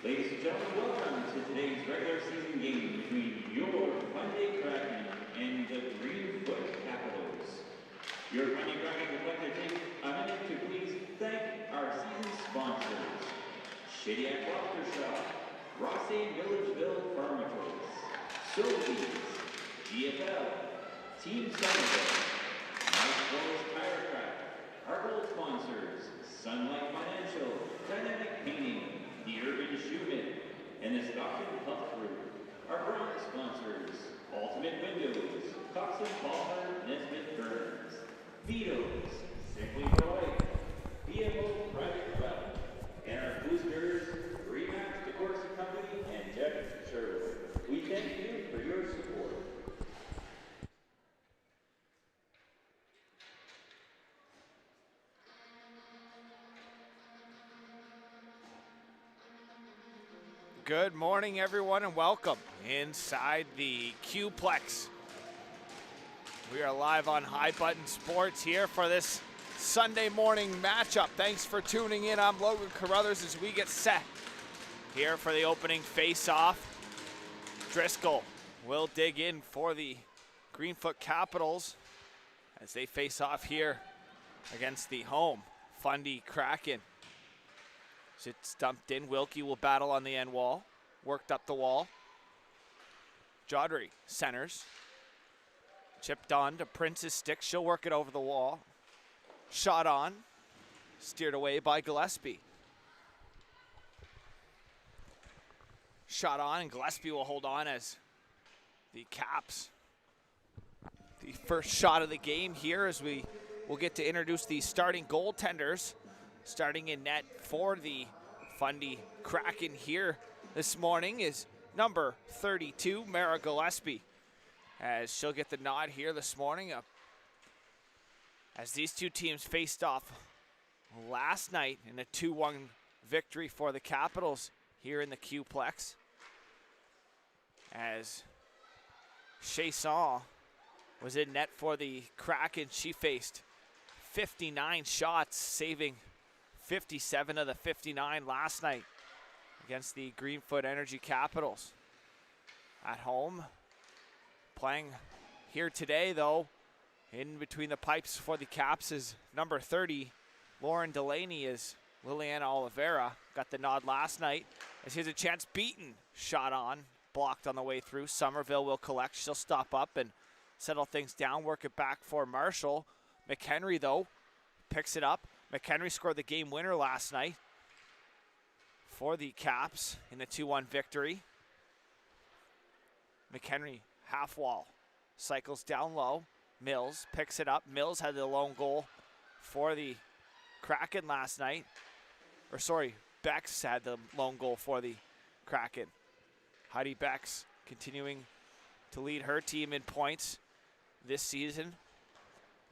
Ladies and gentlemen, welcome to today's regular season game between your Fundy Kraken and the Greenfoot Capitals. Your Fundy Kraken would like to take a minute to please thank our season sponsors: Shediac Lobster Shop, Rossi Milledgeville Farmatories, Sophie's, GFL, Team Somerville, Mike Rose Chiropractic, our gold sponsors, Sunlight Financial, Dynamic Painting, the Urban Shoeman, and the Stockton Health Group. Our bronze sponsors: Ultimate Windows, Cox and Palmer, Nesbitt Burns, Vito's, Simply for Life, BMO Private Club, and our boosters, Remax DeCourcy Company and Jeff Sherwood. We thank you for your support. Good morning, everyone, and welcome inside the Q-Plex. We are live on High Button Sports here for this Sunday morning matchup. Thanks for tuning in. I'm Logan Carruthers as we get set here for the opening face-off. Driscoll will dig in for the Greenfoot Capitals as they face off here against the home Fundy Kraken. It's dumped in. Wilkie will battle on the end wall. Worked up the wall. Jodry centers. Chipped on to Prince's stick. She'll work it over the wall. Shot on. Steered away by Gillespie. Shot on, and Gillespie will hold on as the Caps. The first shot of the game here as we will get to introduce the starting goaltenders. Starting in net for the Fundy Kraken here this morning is number 32, Mara Gillespie, as she'll get the nod here this morning. As these two teams faced off last night in a 2-1 victory for the Capitals here in the Q-Plex. As Chasson was in net for the Kraken, she faced 59 shots, saving 57 of the 59 last night against the Greenfoot Energy Capitals. At home, playing here today though, in between the pipes for the Caps is number 30, Lauren Delaney, as Liliana Oliveira got the nod last night. As here's a chance, beaten, shot on, blocked on the way through. Somerville will collect, she'll stop up and settle things down, work it back for Marshall. McHenry though, picks it up. McHenry scored the game winner last night for the Caps in the 2-1 victory. McHenry, half wall, cycles down low. Mills picks it up. Mills had the lone goal for the Kraken last night. Or sorry, Bex had the lone goal for the Kraken. Heidi Bex continuing to lead her team in points this season.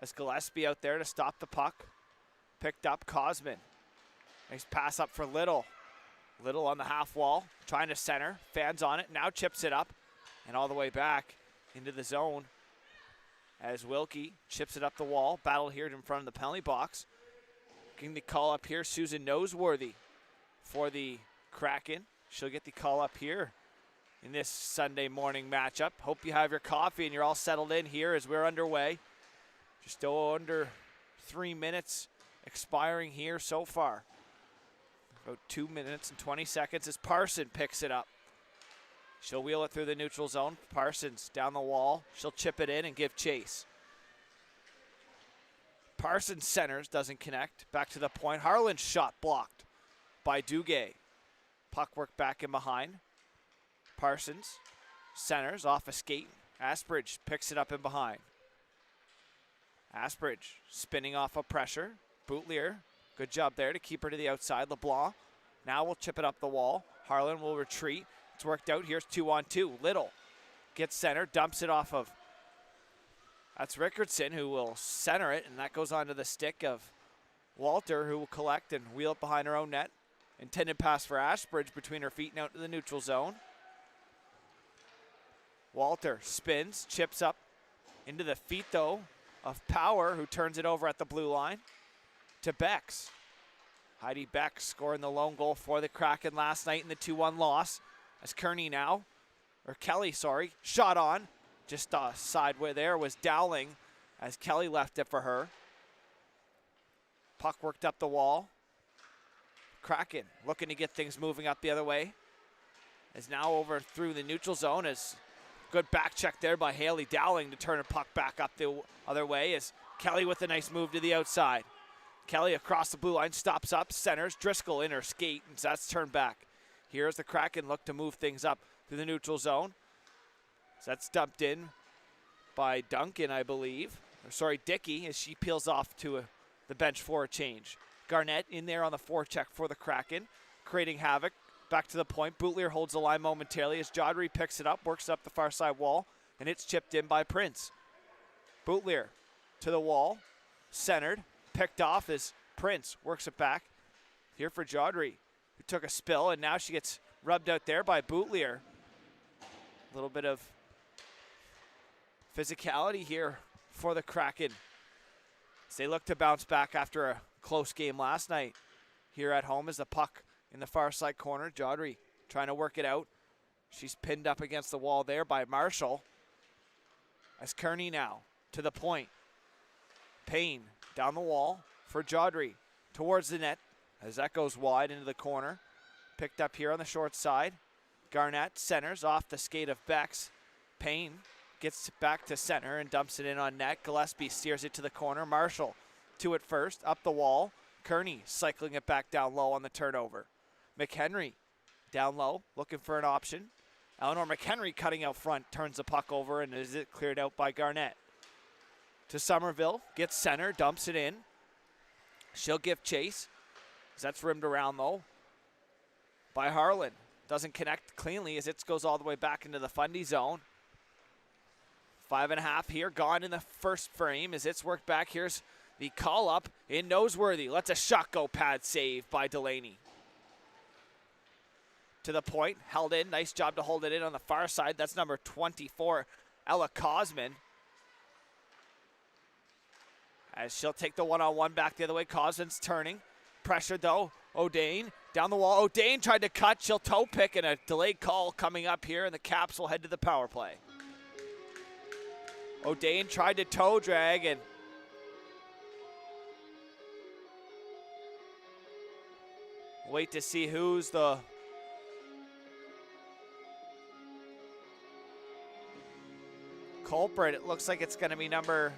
As Gillespie out there to stop the puck. Picked up Cosman. Nice pass up for Little. Little on the half wall, trying to center. Fans on it, now chips it up and all the way back into the zone as Wilkie chips it up the wall. Battle here in front of the penalty box. Getting the call up here, Susan Noseworthy for the Kraken. She'll get the call up here in this Sunday morning matchup. Hope you have your coffee and you're all settled in here as we're underway. Just under 3 minutes expiring here so far. About 2 minutes and 20 seconds as Parson picks it up. She'll wheel it through the neutral zone. Parsons down the wall. She'll chip it in and give chase. Parsons centers, doesn't connect. Back to the point. Harlan's shot blocked by Duguay. Puck work back in behind. Parsons centers off a skate. Asbridge picks it up in behind. Asbridge spinning off of pressure. Bootlier, good job there to keep her to the outside. LeBlanc now will chip it up the wall. Harlan will retreat. It's worked out. Here's 2-on-2. Little gets center, dumps it off of. That's Rickardson who will center it, and that goes onto the stick of Walter, who will collect and wheel it behind her own net. Intended pass for Ashbridge between her feet and out to the neutral zone. Walter spins, chips up into the feet though of Power, who turns it over at the blue line to Bex. Heidi Beck scoring the lone goal for the Kraken last night in the 2-1 loss. As Kelly, shot on. Just side where there was Dowling as Kelly left it for her. Puck worked up the wall. Kraken looking to get things moving up the other way. Is now over through the neutral zone as good back check there by Haley Dowling to turn a puck back up the other way as Kelly with a nice move to the outside. Kelly across the blue line, stops up, centers, Driscoll in her skate, and that's turned back. Here's the Kraken look to move things up through the neutral zone. So that's dumped in by Duncan, I believe. Dickey, as she peels off to the bench for a change. Garnett in there on the forecheck for the Kraken, creating havoc. Back to the point. Bootlier holds the line momentarily as Jodry picks it up, works up the far side wall, and it's chipped in by Prince. Bootlier to the wall, centered, picked off as Prince works it back. Here for Jodry, who took a spill, and now she gets rubbed out there by Bootlier. A little bit of physicality here for the Kraken as they look to bounce back after a close game last night. Here at home is the puck in the far side corner. Jodry trying to work it out. She's pinned up against the wall there by Marshall. As Kearney now to the point. Payne down the wall for Jodry towards the net as that goes wide into the corner. Picked up here on the short side. Garnett centers off the skate of Bex. Payne gets back to center and dumps it in on net. Gillespie steers it to the corner. Marshall to it first, up the wall. Kearney cycling it back down low on the turnover. McHenry down low, looking for an option. Eleanor McHenry cutting out front, turns the puck over, and is it cleared out by Garnett. To Somerville, gets center, dumps it in. She'll give chase. That's rimmed around though by Harlan. Doesn't connect cleanly as it goes all the way back into the Fundy zone. 5.5 here, gone in the first frame as it's worked back. Here's the call up in Noseworthy. Lets a shot go pad save by Delaney. To the point, held in. Nice job to hold it in on the far side. That's number 24, Ella Cosman. As she'll take the one-on-one back the other way. Cosman's turning. Pressured though. O'Dane down the wall. O'Dane tried to cut. She'll toe pick and a delayed call coming up here, and the Caps will head to the power play. O'Dane tried to toe drag and wait to see who's the culprit. It looks like it's going to be number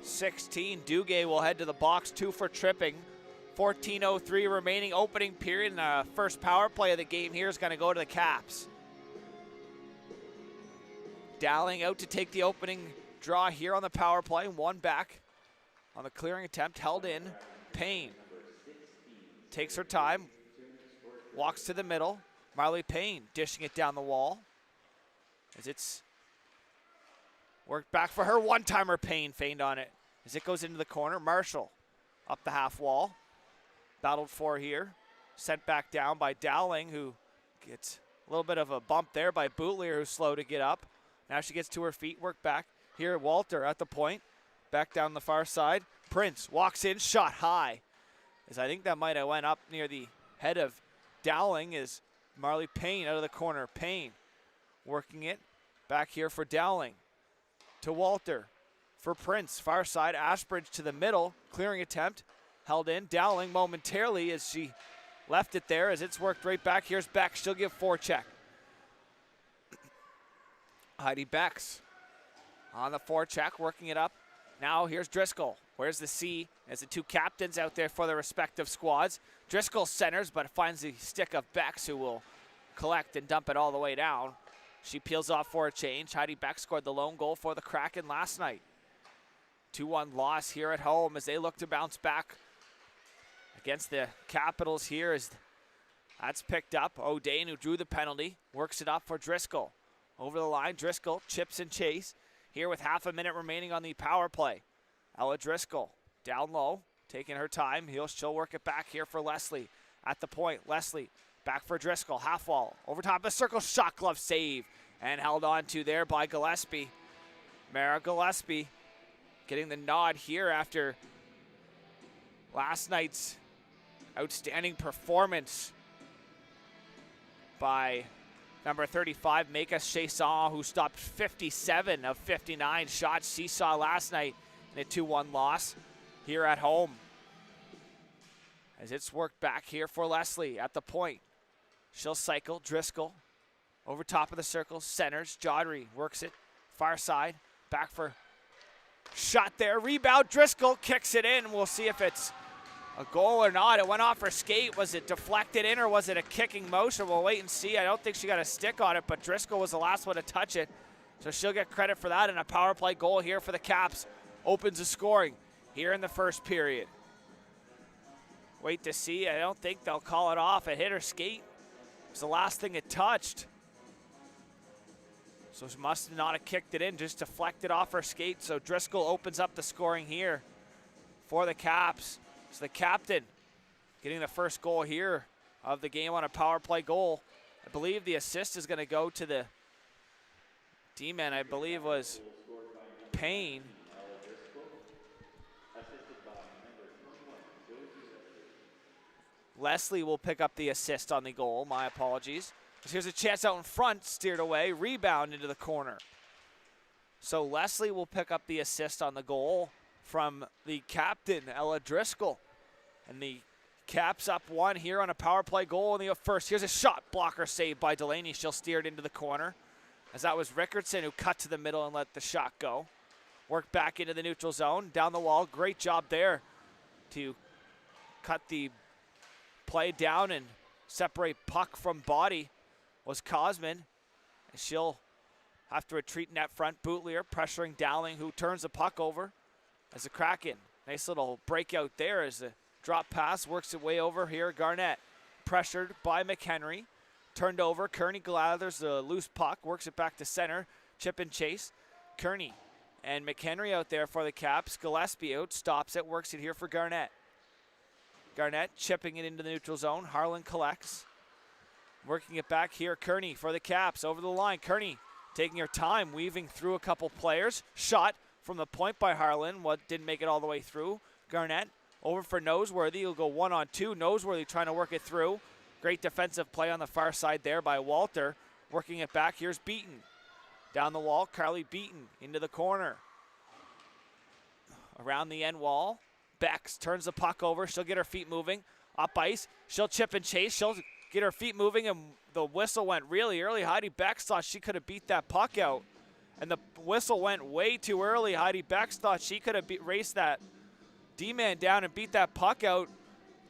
16. Duguay will head to the box, 2 for tripping. 14:03 remaining opening period, and the first power play of the game here is going to go to the Caps. Dowling out to take the opening draw here on the power play. One back on the clearing attempt, held in. Payne takes her time, walks to the middle. Marley Payne dishing it down the wall as it's worked back for her. One-timer. Payne feigned on it as it goes into the corner. Marshall up the half wall. Battled for here. Sent back down by Dowling, who gets a little bit of a bump there by Bootlier, who's slow to get up. Now she gets to her feet, work back. Here, Walter at the point. Back down the far side. Prince walks in, shot high. As I think that might have went up near the head of Dowling as Marley Payne out of the corner. Payne working it back here for Dowling. To Walter for Prince. Far side, Ashbridge to the middle. Clearing attempt, held in. Dowling momentarily as she left it there as it's worked right back. Here's Beck, she'll give forecheck. Heidi Becks on the forecheck, working it up. Now here's Driscoll. Where's the C? As the two captains out there for their respective squads. Driscoll centers, but finds the stick of Becks, who will collect and dump it all the way down. She peels off for a change. Heidi Beck scored the lone goal for the Kraken last night. 2-1 loss here at home as they look to bounce back against the Capitals here as that's picked up. O'Dane, who drew the penalty, works it up for Driscoll. Over the line, Driscoll chips and chase. Here with half a minute remaining on the power play. Ella Driscoll down low, taking her time. She'll work it back here for Leslie. At the point, Leslie back for Driscoll. Half wall, over top of the circle, shot glove save. And held on to there by Gillespie. Mara Gillespie getting the nod here after last night's outstanding performance by number 35, Meka Chasson, who stopped 57 of 59 shots she saw last night in a 2-1 loss here at home. As it's worked back here for Leslie at the point. She'll cycle, Driscoll over top of the circle, centers, Jodry works it, far side, back for shot there, rebound, Driscoll kicks it in. We'll see if it's a goal or not. It went off her skate. Was it deflected in or was it a kicking motion? We'll wait and see. I don't think she got a stick on it, but Driscoll was the last one to touch it. So she'll get credit for that, and a power play goal here for the Caps opens the scoring here in the first period. Wait to see. I don't think they'll call it off. It hit her skate. It was the last thing it touched. So she must not have kicked it in, just deflected off her skate. So Driscoll opens up the scoring here for the Caps. So the captain getting the first goal here of the game on a power play goal. I believe the assist is going to go to the D-man, I believe was Payne. Leslie will pick up the assist on the goal. My apologies. Here's a chance out in front, steered away, rebound into the corner. So Leslie will pick up the assist on the goal from the captain, Ella Driscoll. And the Caps up one here on a power play goal in the first. Here's a shot blocker saved by Delaney. She'll steer it into the corner, as that was Rickardson who cut to the middle and let the shot go. Work back into the neutral zone, down the wall. Great job there to cut the play down and separate puck from body was Cosman. And she'll have to retreat net front. Bootlier pressuring Dowling, who turns the puck over as the Kraken. Nice little breakout there as the drop pass works its way over here. Garnett pressured by McHenry. Turned over. Kearney gathers the loose puck, works it back to center. Chip and chase. Kearney and McHenry out there for the Caps. Gillespie out, stops it, works it here for Garnett. Garnett chipping it into the neutral zone. Harlan collects. Working it back here. Kearney for the Caps over the line. Kearney taking her time, weaving through a couple players. Shot from the point by Harlan. What didn't make it all the way through. Garnett over for Noseworthy. He'll go 1-on-2. Noseworthy trying to work it through. Great defensive play on the far side there by Walter. Working it back. Here's Beaton. Down the wall. Carly Beaton into the corner. Around the end wall. Bex turns the puck over. She'll get her feet moving. Up ice. She'll chip and chase. She'll get her feet moving, and the whistle went really early. Heidi Bex thought she could have beat that puck out, and the whistle went way too early. Heidi Bex thought she could have raced that D-man down and beat that puck out.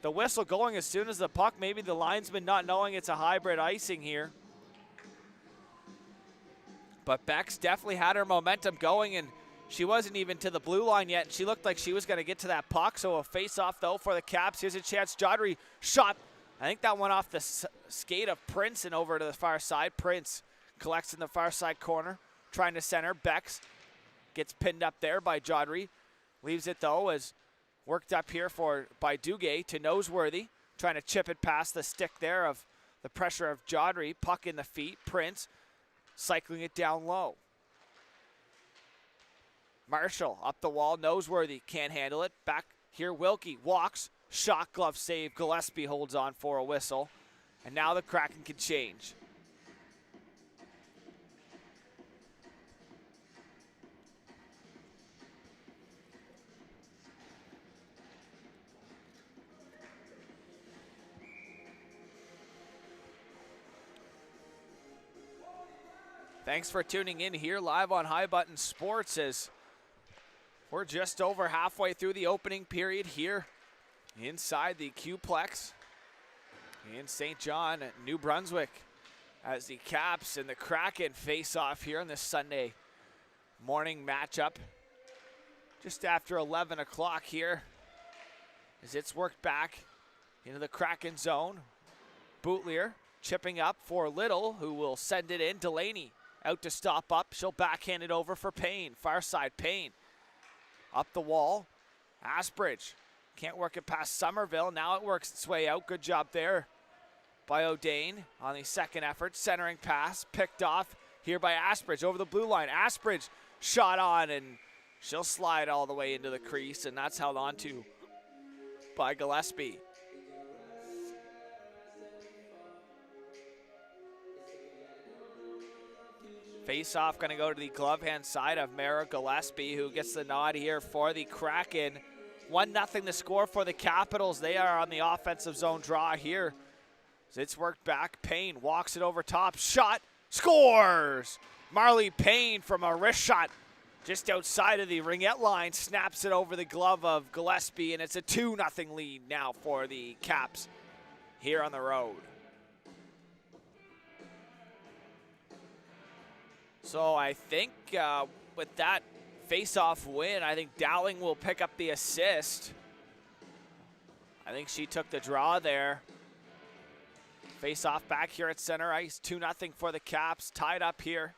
The whistle going as soon as the puck, maybe the linesman not knowing it's a hybrid icing here. But Bex definitely had her momentum going, and she wasn't even to the blue line yet, and she looked like she was going to get to that puck. So a face-off, though, for the Caps. Here's a chance. Jodry shot. I think that went off the skate of Prince and over to the far side. Prince collects in the far side corner, trying to center. Bex gets pinned up there by Jodry. Leaves it, though, as worked up here by Duguay to Noseworthy. Trying to chip it past the stick there of the pressure of Jodry. Puck in the feet. Prince cycling it down low. Marshall up the wall. Noseworthy can't handle it. Back here, Wilkie walks. Shot glove save. Gillespie holds on for a whistle. And now the Kraken can change. Thanks for tuning in here live on High Button Sports as we're just over halfway through the opening period here inside the Q-Plex in St. John, New Brunswick, as the Caps and the Kraken face off here on this Sunday morning matchup. Just after 11 o'clock here as it's worked back into the Kraken zone. Bootlier chipping up for Little, who will send it in. Delaney out to stop up. She'll backhand it over for Payne. Far side, Payne. Up the wall. Asbridge can't work it past Somerville. Now it works its way out. Good job there by O'Dane on the second effort. Centering pass picked off here by Asbridge over the blue line. Asbridge shot on, and She'll slide all the way into the crease, and that's held on to by Gillespie. Face-off going to go to the glove hand side of Mara Gillespie, who gets the nod here for the Kraken. 1-0 the score for the Capitals. They are on the offensive zone draw here. It's worked back. Payne walks it over top. Shot. Scores! Marley Payne from a wrist shot just outside of the ringette line. Snaps it over the glove of Gillespie, and it's a 2-0 lead now for the Caps here on the road. So I think with that face-off win, I think Dowling will pick up the assist. I think she took the draw there. Face-off back here at center ice. 2-0 for the Caps. Tied up here.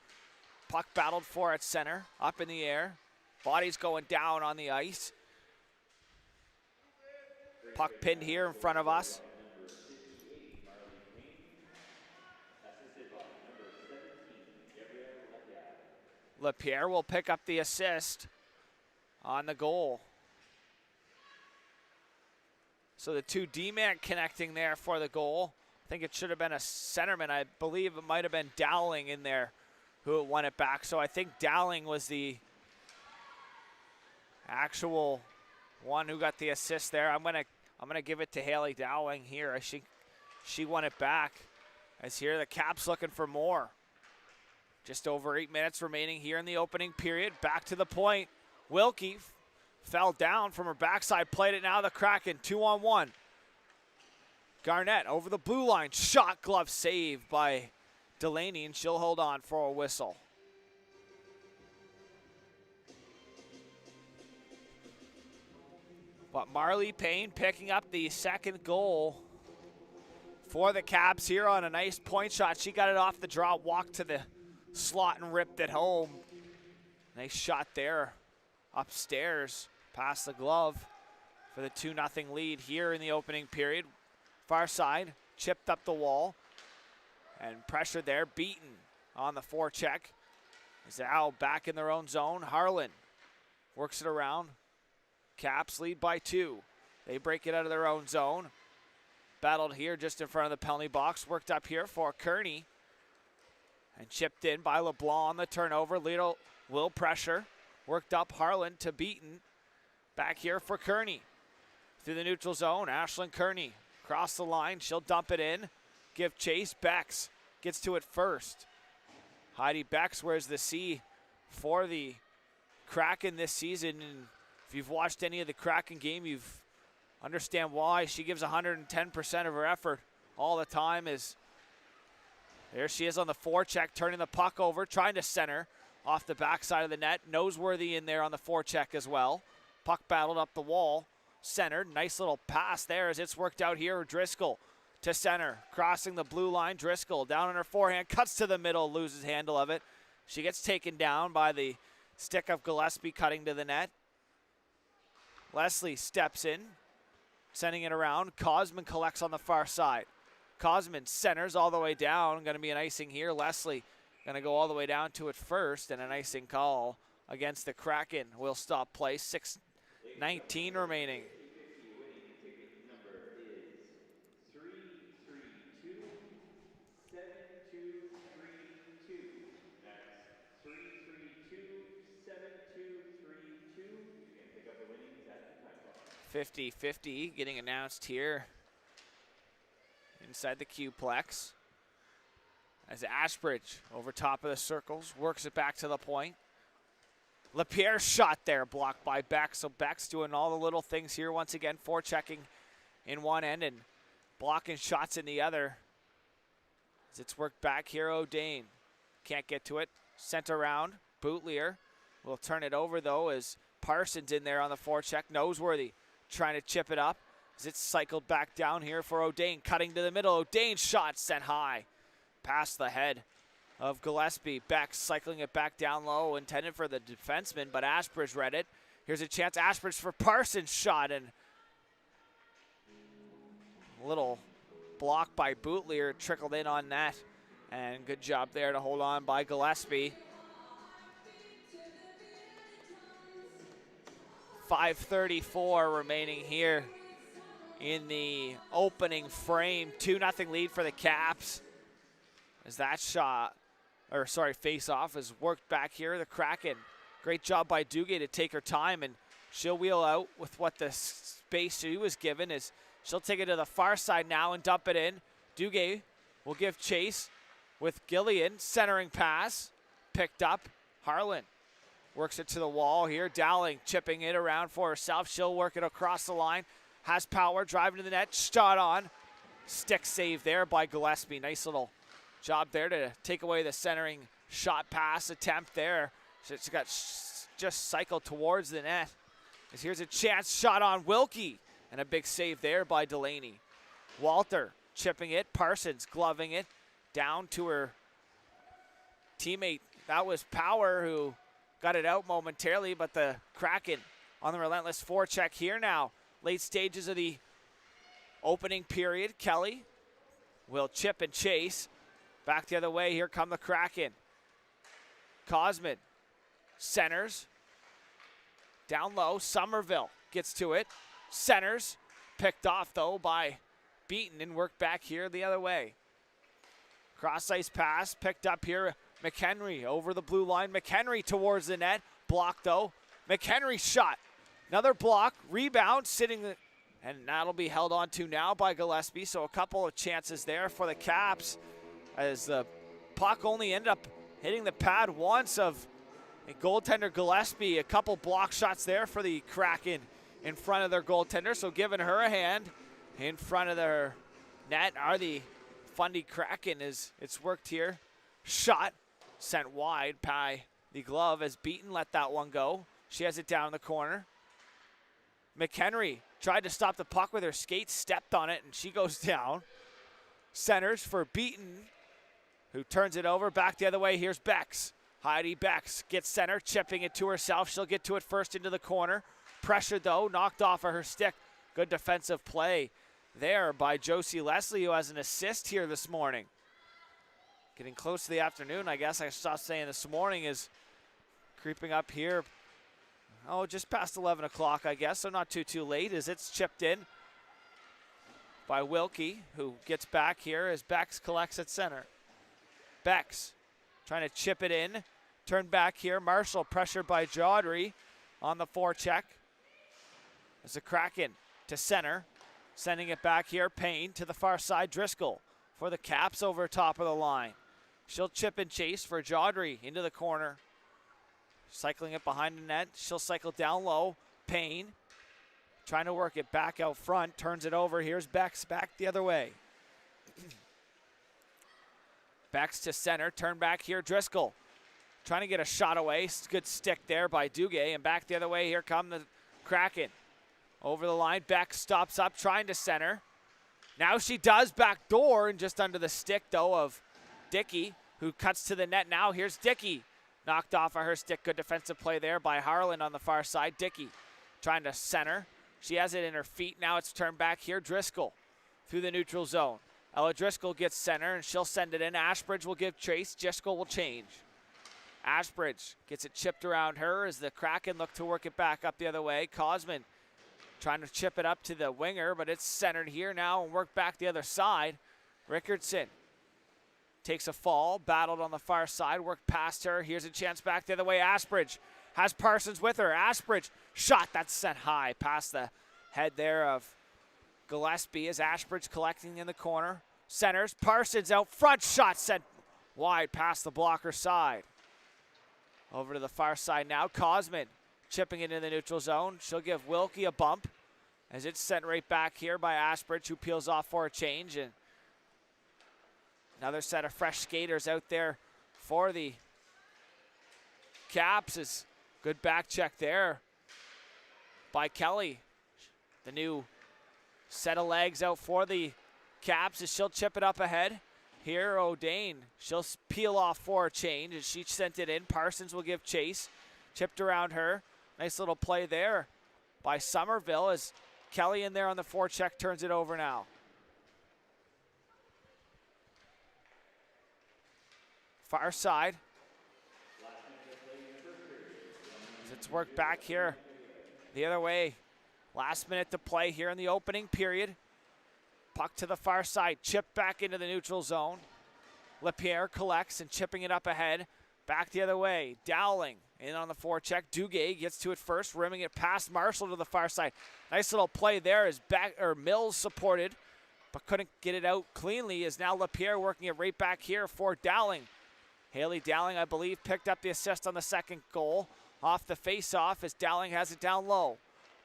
Puck battled for at center. Up in the air. Body's going down on the ice. Puck pinned here in front of us. LaPierre will pick up the assist on the goal. So the two D-man connecting there for the goal. I think it should have been a centerman. I believe it might have been Dowling in there who won it back. So I think Dowling was the actual one who got the assist there. I'm gonna give it to Haley Dowling here. She won it back. As here the Caps looking for more. Just over 8 minutes remaining here in the opening period. Back to the point. Wilkie fell down from her backside. Played it now. The Kraken 2-on-1. Garnett over the blue line. Shot glove save by Delaney, and she'll hold on for a whistle. But Marley Payne picking up the second goal for the Caps here on a nice point shot. She got it off the draw, walked to the slot and ripped it home. Nice shot there upstairs past the glove for the 2-0 lead here in the opening period. Far side, chipped up the wall and pressure there, beaten on the forecheck. Is now back in their own zone. Harlan works it around. Caps lead by 2. They break it out of their own zone. Battled here just in front of the penalty box. Worked up here for Kearney. And chipped in by LeBlanc on the turnover. Little will pressure. Worked up Harlan to Beaton. Back here for Kearney. Through the neutral zone, Ashlyn Kearney. Across the line, she'll dump it in. Give chase, Becks gets to it first. Heidi Becks wears the C for the Kraken this season. And if you've watched any of the Kraken game, you understand why. She gives 110% of her effort all the time. There she is on the forecheck, turning the puck over, trying to center off the backside of the net. Noseworthy in there on the forecheck as well. Puck battled up the wall, centered. Nice little pass there as it's worked out here. Driscoll to center, crossing the blue line. Driscoll down on her forehand, cuts to the middle, loses handle of it. She gets taken down by the stick of Gillespie cutting to the net. Leslie steps in, sending it around. Cosman collects on the far side. Cosman centers all the way down. Going to be an icing here. Leslie going to go all the way down to it first, and an icing call against the Kraken will stop play. 6:19 remaining. It's 50-50 getting announced here inside the Q-plex. As Ashbridge over top of the circles, works it back to the point. LaPierre's shot there, blocked by Beck. So Beck's doing all the little things here once again, forechecking in one end and blocking shots in the other. As it's worked back here, O'Dane can't get to it. Sent around, Bootlier will turn it over though as Parsons in there on the forecheck. Noseworthy trying to chip it up as it's cycled back down here for O'Dane, cutting to the middle. O'Dane's shot sent high past the head of Gillespie. Beck cycling it back down low, intended for the defenseman, but Ashbridge read it. Here's a chance, Ashbridge for Parsons' shot, and a little block by Bootlier trickled in on net, and good job there to hold on by Gillespie. 5:34 remaining here in the opening frame. 2-0 lead for the Caps. As that face-off is worked back here. The Kraken, great job by Duguay to take her time, and she'll wheel out with what the space she was given. Is she'll take it to the far side now and dump it in. Duguay will give chase with Gillian, centering pass, picked up. Harlan works it to the wall here. Dowling chipping it around for herself. She'll work it across the line. Has power, driving to the net, shot on. Stick save there by Gillespie. Nice little job there to take away the centering shot pass attempt there. So it's got just cycled towards the net. As here's a chance shot on Wilkie, and a big save there by Delaney. Walter chipping it, Parsons gloving it down to her teammate. That was Power who got it out momentarily, but the Kraken on the relentless forecheck here now. Late stages of the opening period. Kelly will chip and chase. Back the other way, here come the Kraken. Cosman centers. Down low, Somerville gets to it. Centers, picked off though by Beaton and worked back here the other way. Cross ice pass, picked up here. McHenry over the blue line. McHenry towards the net. Blocked though. McHenry shot. Another block, rebound, sitting, and that'll be held on to now by Gillespie. So a couple of chances there for the Caps as the puck only ended up hitting the pad once of a goaltender Gillespie. A couple block shots there for the Kraken in front of their goaltender. So giving her a hand in front of their net are the Fundy Kraken as it's worked here. Shot sent wide by the glove as Beaton let that one go. She has it down in the corner. McHenry tried to stop the puck with her skate, stepped on it, and she goes down. Centers for Beaton, who turns it over. Back the other way, here's Bex. Heidi Bex gets center, chipping it to herself. She'll get to it first into the corner. Pressured though, knocked off of her stick. Good defensive play there by Josie Leslie, who has an assist here this morning. Getting close to the afternoon, I guess I stopped saying this morning, is creeping up here. Oh, just past 11 o'clock, I guess, so not too late as it's chipped in by Wilkie, who gets back here as Bex collects at center. Bex trying to chip it in. Turn back here. Marshall pressured by Jodry on the forecheck. As the Kraken to center. Sending it back here. Payne to the far side. Driscoll for the Caps over top of the line. She'll chip and chase for Jodry into the corner. Cycling it behind the net. She'll cycle down low. Payne trying to work it back out front. Turns it over. Here's Bex back the other way. Bex to center. Turn back here. Driscoll trying to get a shot away. Good stick there by Duguay. And back the other way. Here come the Kraken. Over the line. Bex stops up trying to center. Now she does back door and just under the stick though of Dickey, who cuts to the net now. Here's Dickey. Knocked off of her stick. Good defensive play there by Harlan on the far side. Dickey trying to center. She has it in her feet. Now it's turned back here. Driscoll through the neutral zone. Ella Driscoll gets center and she'll send it in. Ashbridge will give chase. Driscoll will change. Ashbridge gets it chipped around her as the Kraken look to work it back up the other way. Cosman trying to chip it up to the winger, but it's centered here now and worked back the other side. Rickardson takes a fall, battled on the far side, worked past her. Here's a chance back the other way. Ashbridge has Parsons with her. Ashbridge shot, that's sent high past the head there of Gillespie as Ashbridge collecting in the corner. Centers, Parsons out front, shot sent wide past the blocker side. Over to the far side now. Cosman chipping it in the neutral zone. She'll give Wilkie a bump as it's sent right back here by Ashbridge, who peels off for a change. And another set of fresh skaters out there for the Caps. Is good back check there by Kelly. The new set of legs out for the Caps as she'll chip it up ahead. Here, O'Dane, she'll peel off for a change as she sent it in. Parsons will give chase. Chipped around her. Nice little play there by Somerville as Kelly in there on the forecheck turns it over now. Far side. As it's worked back here the other way. Last minute to play here in the opening period. Puck to the far side, chipped back into the neutral zone. LaPierre collects and chipping it up ahead. Back the other way, Dowling in on the forecheck. Duguay gets to it first, rimming it past Marshall to the far side. Nice little play there as Mills supported, but couldn't get it out cleanly, as now LaPierre working it right back here for Dowling. Haley Dowling, I believe, picked up the assist on the second goal off the face-off as Dowling has it down low.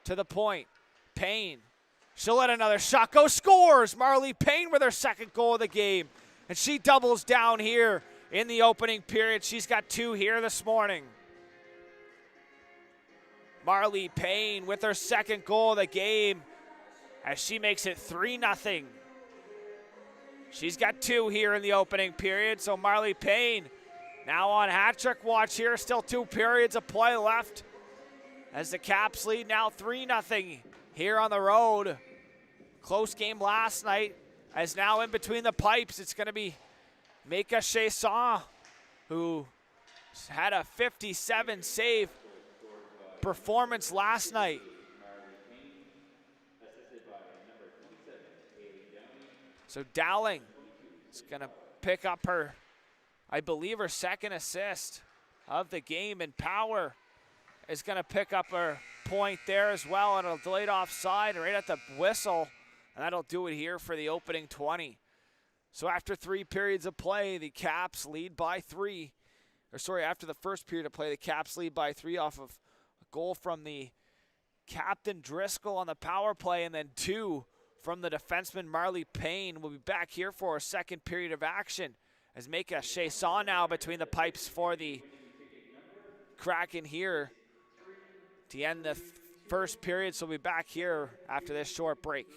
To the point, Payne. She'll let another shot go, scores! Marley Payne with her second goal of the game. And she doubles down here in the opening period. She's got 2 here this morning. Marley Payne with her second goal of the game as she makes it 3-0. She's got 2 here in the opening period, so Marley Payne now on hat-trick watch here. Still 2 periods of play left as the Caps lead now 3-0 here on the road. Close game last night, as now in between the pipes, it's going to be Mika Chasson, who had a 57 save performance last night. So Dowling is going to pick up her, I believe, her second assist of the game, and Power is going to pick up her point there as well on a delayed offside right at the whistle, and that'll do it here for the opening 20. So after 3 periods of play, the Caps lead by 3. After the first period of play, the Caps lead by 3 off of a goal from the captain Driscoll on the power play, and then 2 from the defenseman Marley Payne. We'll be back here for a second period of action as Mika Chasson now between the pipes for the Kraken here to end the first period. So we'll be back here after this short break.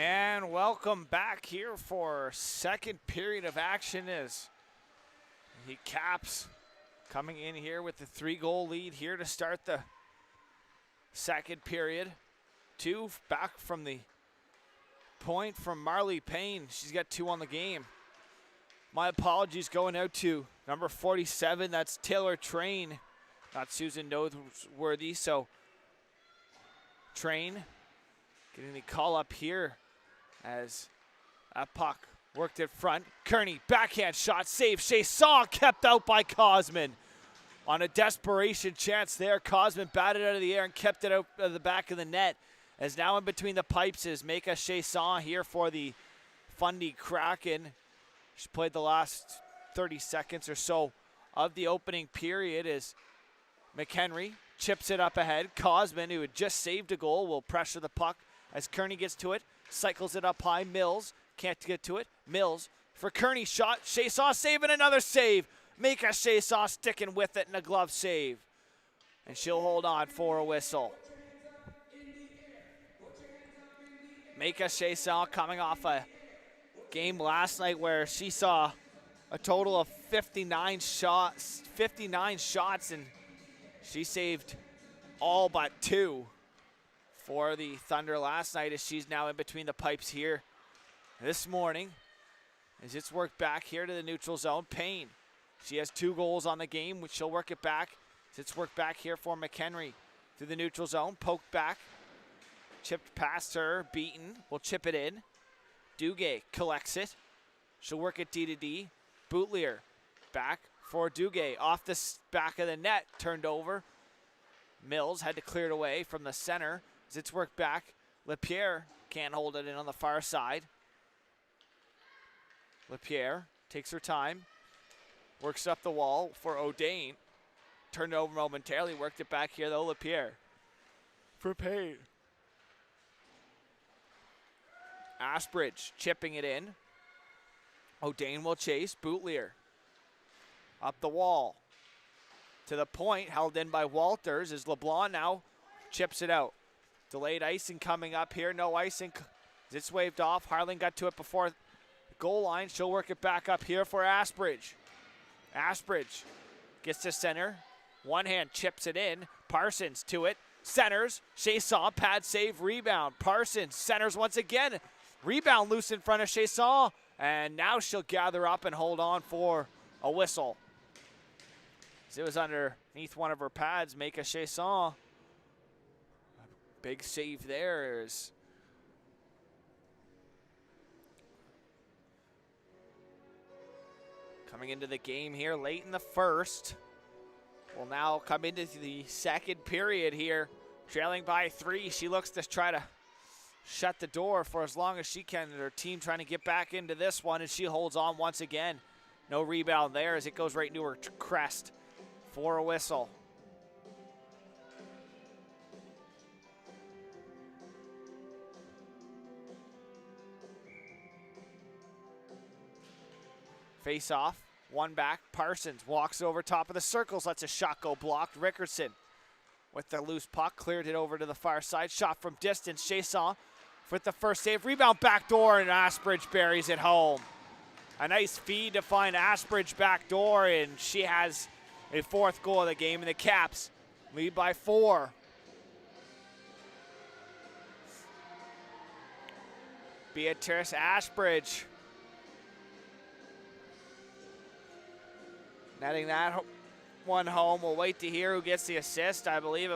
And welcome back here for second period of action as the Caps coming in here with the 3-goal lead here to start the second period. 2 back from the point from Marley Payne. She's got 2 on the game. My apologies going out to number 47. That's Taylor Train, not Susan Noseworthy. So Train getting the call up here as that puck worked in front. Kearney, backhand shot, save. Chasson kept out by Cosman. On a desperation chance there, Cosman batted out of the air and kept it out of the back of the net. As now in between the pipes is Mika Chasson here for the Fundy Kraken. She played the last 30 seconds or so of the opening period as McHenry chips it up ahead. Cosman, who had just saved a goal, will pressure the puck as Kearney gets to it. Cycles it up high. Mills can't get to it. Mills for Kearney shot. Chasson saving another save. Mika Chasson sticking with it in a glove save. And she'll hold on for a whistle. Mika Chasson coming off a game last night where she saw a total of 59 shots, and she saved all but 2 for the Thunder last night as she's now in between the pipes here this morning. As it's worked back here to the neutral zone. Payne, she has 2 goals on the game, which she'll work it back. It's worked back here for McHenry through the neutral zone. Poked back, chipped past her, beaten. Will chip it in. Duguay collects it. She'll work it D to D. Boutlier back for Duguay. Off the back of the net, turned over. Mills had to clear it away from the center. As it's worked back, Lapierre can't hold it in on the far side. Lapierre takes her time. Works up the wall for O'Dane. Turned over momentarily, worked it back here though, Lapierre. For Payne. Ashbridge chipping it in. O'Dane will chase. Boutlier up the wall. To the point, held in by Walters as LeBlanc now chips it out. Delayed icing coming up here. No icing. It's waved off. Harlan got to it before the goal line. She'll work it back up here for Ashbridge. Ashbridge gets to center. One hand chips it in. Parsons to it. Centers. Chasson, pad save, rebound. Parsons centers once again. Rebound loose in front of Chasson. And now she'll gather up and hold on for a whistle. As it was underneath one of her pads, Mika Chasson. Big save there is coming into the game here late in the first. Will now come into the second period here, trailing by 3. She looks to try to shut the door for as long as she can. Her team trying to get back into this one, and she holds on once again. No rebound there as it goes right into her crest for a whistle. Face off, one back. Parsons walks over top of the circles, lets a shot go blocked. Rickerson with the loose puck, cleared it over to the far side. Shot from distance. Chasson with the first save. Rebound backdoor, and Ashbridge buries it home. A nice feed to find Ashbridge backdoor, and she has a 4th goal of the game, and the Caps lead by 4. Beatrice Ashbridge netting that one home. We'll wait to hear who gets the assist. I believe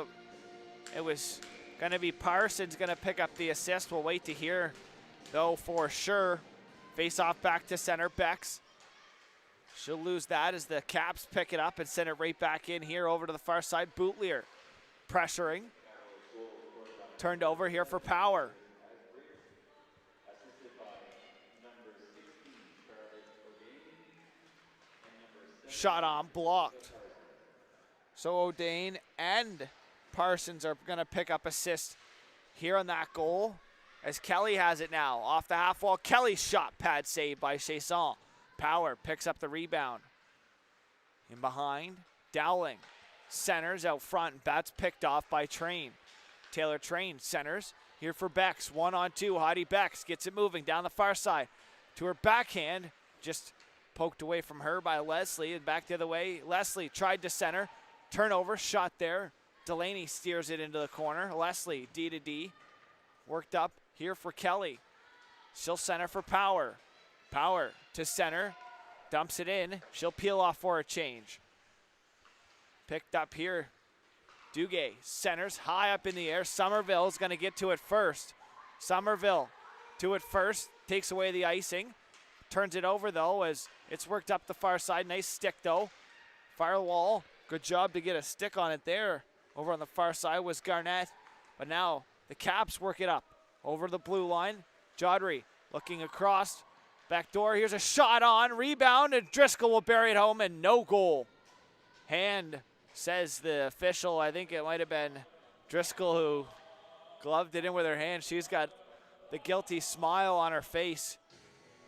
it was going to be Parsons going to pick up the assist. We'll wait to hear, though, for sure. Face off back to center. Bex. She'll lose that as the Caps pick it up and send it right back in here over to the far side. Boutlier pressuring. Turned over here for Power. Shot on, blocked. So O'Dane and Parsons are going to pick up assists here on that goal as Kelly has it now. Off the half wall, Kelly's shot, pad saved by Chasson. Power picks up the rebound. In behind, Dowling. Centers out front, that's picked off by Train. Taylor Train centers, here for Bex. 1-on-2. Heidi Bex gets it moving down the far side to her backhand. Just poked away from her by Leslie and back the other way. Leslie tried to center. Turnover, shot there. Delaney steers it into the corner. Leslie, D to D. Worked up here for Kelly. She'll center for Power. Power to center. Dumps it in. She'll peel off for a change. Picked up here. Duguay centers high up in the air. Somerville's going to get to it first. Somerville to it first. Takes away the icing. Turns it over, though, as it's worked up the far side. Nice stick, though. Firewall. Good job to get a stick on it there. Over on the far side was Garnett. But now the Caps work it up. Over the blue line. Jodry looking across. Back door. Here's a shot on. Rebound, and Driscoll will bury it home, and no goal. Hand, says the official. I think it might have been Driscoll who gloved it in with her hand. She's got the guilty smile on her face.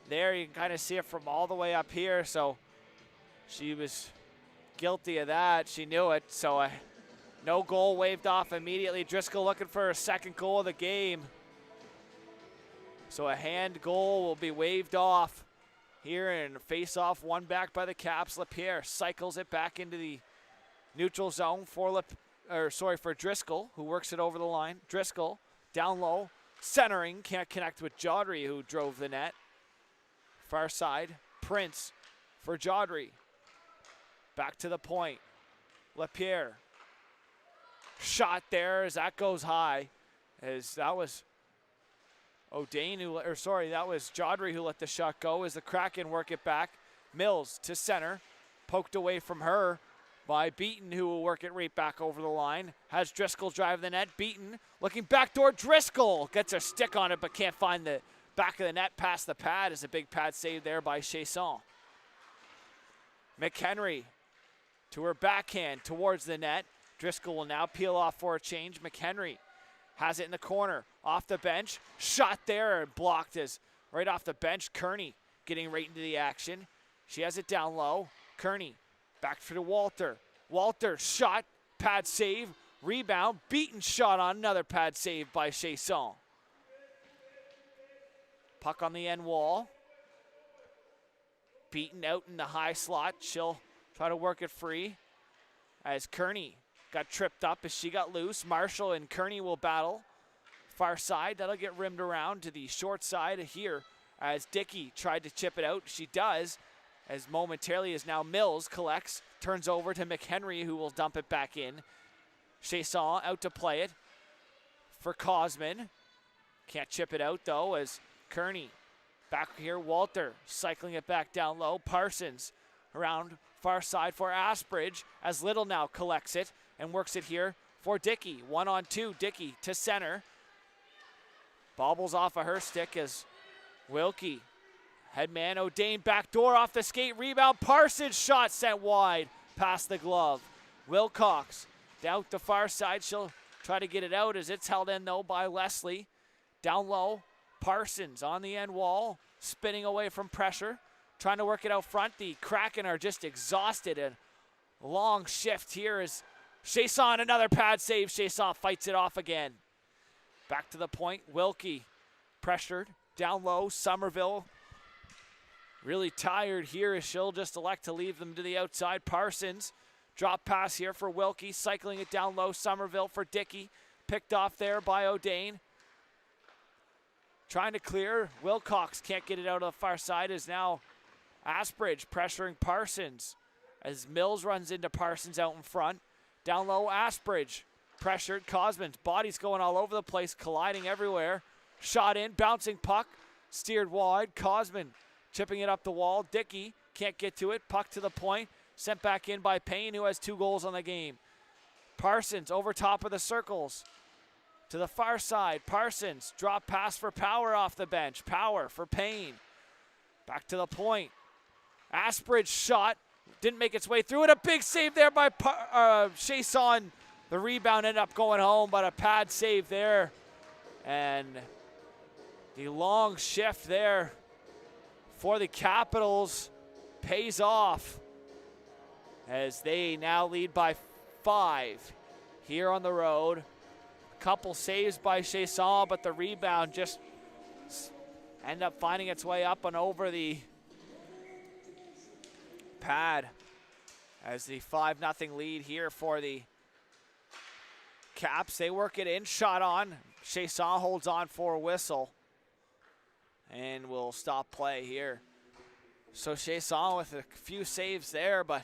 There, you can kind of see it from all the way up here. So she was guilty of that. She knew it. So no goal waved off immediately. Driscoll looking for her second goal of the game. So a hand goal will be waved off here, and face off one back by the Caps. Lapierre cycles it back into the neutral zone for Driscoll, who works it over the line. Driscoll down low, centering, can't connect with Jodry, who drove the net. Far side, Prince for Jodry. Back to the point. Lapierre. Shot there as that goes high. As that was that was Jodry who let the shot go as the Kraken work it back. Mills to center. Poked away from her by Beaton, who will work it right back over the line. Has Driscoll drive the net. Beaton looking backdoor. Driscoll gets a stick on it but can't find the back of the net past the pad. Is a big pad save there by Chasson. McHenry to her backhand towards the net. Driscoll will now peel off for a change. McHenry has it in the corner, off the bench. Shot there and blocked as right off the bench. Kearney getting right into the action. She has it down low. Kearney back for Walter. Walter shot, pad save, rebound. Beaten shot on another pad save by Chasson. Puck on the end wall. Beaten out in the high slot. She'll try to work it free as Kearney got tripped up as she got loose. Marshall and Kearney will battle. Far side, that'll get rimmed around to the short side here as Dickey tried to chip it out. She does, as momentarily as now Mills collects, turns over to McHenry, who will dump it back in. Chasson out to play it for Cosman. Can't chip it out, though, as Kearney back here. Walter cycling it back down low. Parsons around far side for Asbridge as Little now collects it and works it here for Dickey. 1-on-2, Dickey to center. Bobbles off of her stick as Wilkie. Headman O'Dane backdoor off the skate. Rebound. Parsons shot sent wide past the glove. Wilcox down the far side. She'll try to get it out as it's held in though by Leslie. Down low. Parsons on the end wall. Spinning away from pressure. Trying to work it out front. The Kraken are just exhausted. And long shift here as Chasson, another pad save. Chasson fights it off again. Back to the point. Wilkie pressured. Down low. Somerville really tired here as she'll just elect to leave them to the outside. Parsons, drop pass here for Wilkie. Cycling it down low. Somerville for Dickey. Picked off there by O'Dane. Trying to clear. Wilcox can't get it out of the far side as now Asbridge pressuring Parsons as Mills runs into Parsons out in front. Down low, Asbridge pressured. Cosman's body's going all over the place, colliding everywhere. Shot in, bouncing puck, steered wide. Cosman chipping it up the wall. Dickey can't get to it. Puck to the point, sent back in by Payne, who has 2 goals on the game. Parsons over top of the circles. To the far side, Parsons, drop pass for Power off the bench. Power for Payne. Back to the point. Asbridge shot, didn't make its way through it. A big save there by Chasson. The rebound ended up going home, but a pad save there. And the long shift there for the Capitals pays off as they now lead by 5 here on the road. Couple saves by Chasson, but the rebound just end up finding its way up and over the pad as the 5-0 lead here for the Caps. They work it in, shot on. Chasson holds on for a whistle and will stop play here. So Chasson with a few saves there, but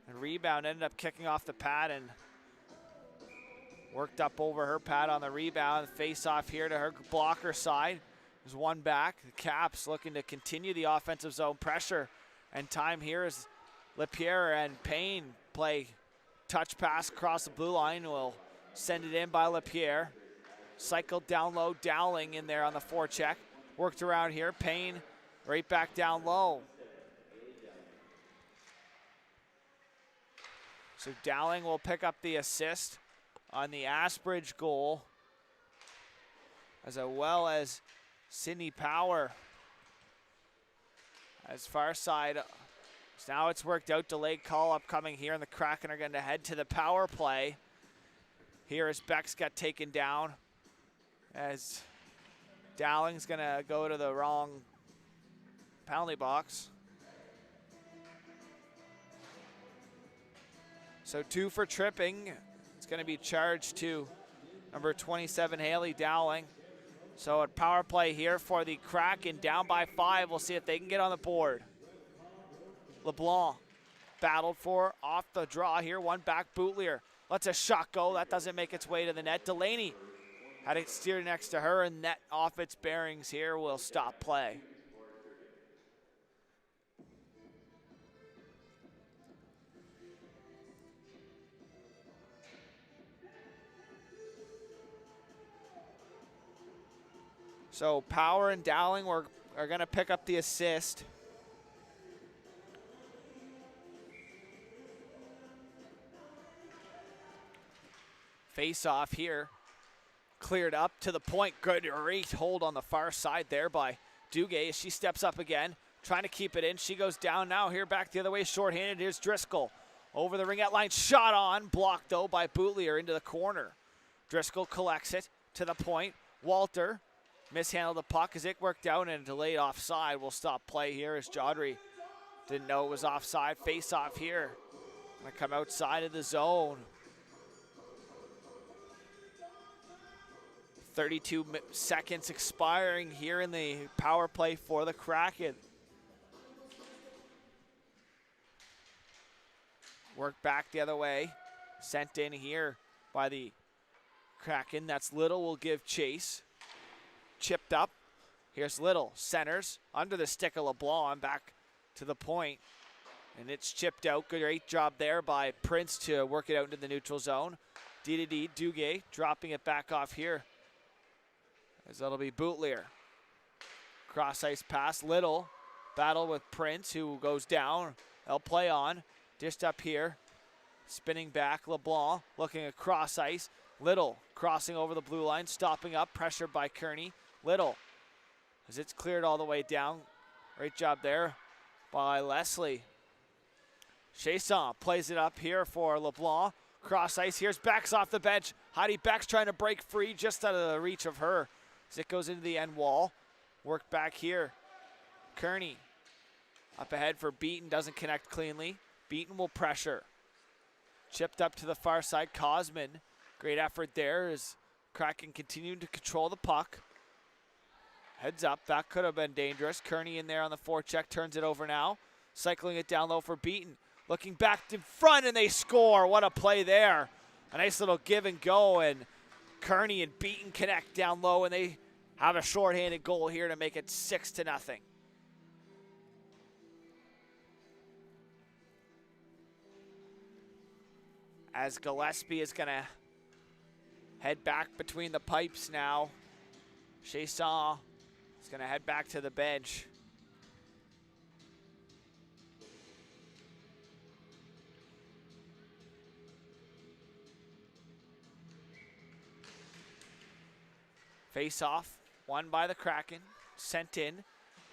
the rebound ended up kicking off the pad and worked up over her pad on the rebound. Face off here to her blocker side. There's one back. The Caps looking to continue the offensive zone pressure. And time here as LaPierre and Payne play touch pass across the blue line. Will send it in by LaPierre. Cycled down low, Dowling in there on the forecheck. Worked around here. Payne right back down low. So Dowling will pick up the assist on the Asbridge goal, as well as Sydney Power. As far side, so now it's worked out. Delayed call upcoming here, and the Kraken are going to head to the power play. Here as Beck's got taken down, as Dowling's going to go to the wrong penalty box. So 2 for tripping. It's going to be charged to number 27, Haley Dowling. So a power play here for the Kraken, down by 5. We'll see if they can get on the board. LeBlanc battled for off the draw here. One back, Boutlier lets a shot go. That doesn't make its way to the net. Delaney had it steered next to her, and net off its bearings here will stop play. So Power and Dowling are going to pick up the assist. Face off here. Cleared up to the point. Great hold on the far side there by Duguay as she steps up again. Trying to keep it in. She goes down now. Here back the other way. Shorthanded. Here's Driscoll. Over the ringette line. Shot on. Blocked though by Boutlier into the corner. Driscoll collects it to the point. Walter mishandled the puck as it worked out, and a delayed offside will stop play here as Jodry didn't know it was offside. Face off here. Gonna come outside of the zone. 32 seconds expiring here in the power play for the Kraken. Work back the other way. Sent in here by the Kraken. That's Little will give chase. Chipped up. Here's Little. Centers under the stick of LeBlanc. Back to the point. And it's chipped out. Great job there by Prince to work it out into the neutral zone. D Duguay dropping it back off here. As that'll be Boutlier. Cross ice pass. Little. Battle with Prince, who goes down. They'll play on. Dished up here. Spinning back. LeBlanc looking across ice. Little crossing over the blue line. Stopping up. Pressured by Kearney. Little. As it's cleared all the way down. Great job there by Leslie. Chasson plays it up here for LeBlanc. Cross ice. Here's Beck's off the bench. Heidi Beck's trying to break free just out of the reach of her. As it goes into the end wall. Work back here. Kearney up ahead for Beaton. Doesn't connect cleanly. Beaton will pressure. Chipped up to the far side. Cosman. Great effort there as Kraken continuing to control the puck. Heads up. That could have been dangerous. Kearney in there on the forecheck. Turns it over now. Cycling it down low for Beaton. Looking back to front, and they score. What a play there. A nice little give and go, and Kearney and Beaton connect down low, and they have a shorthanded goal here to make it 6-0. As Gillespie is going to head back between the pipes now. Chasson is going to head back to the bench. Face off, won by the Kraken, sent in.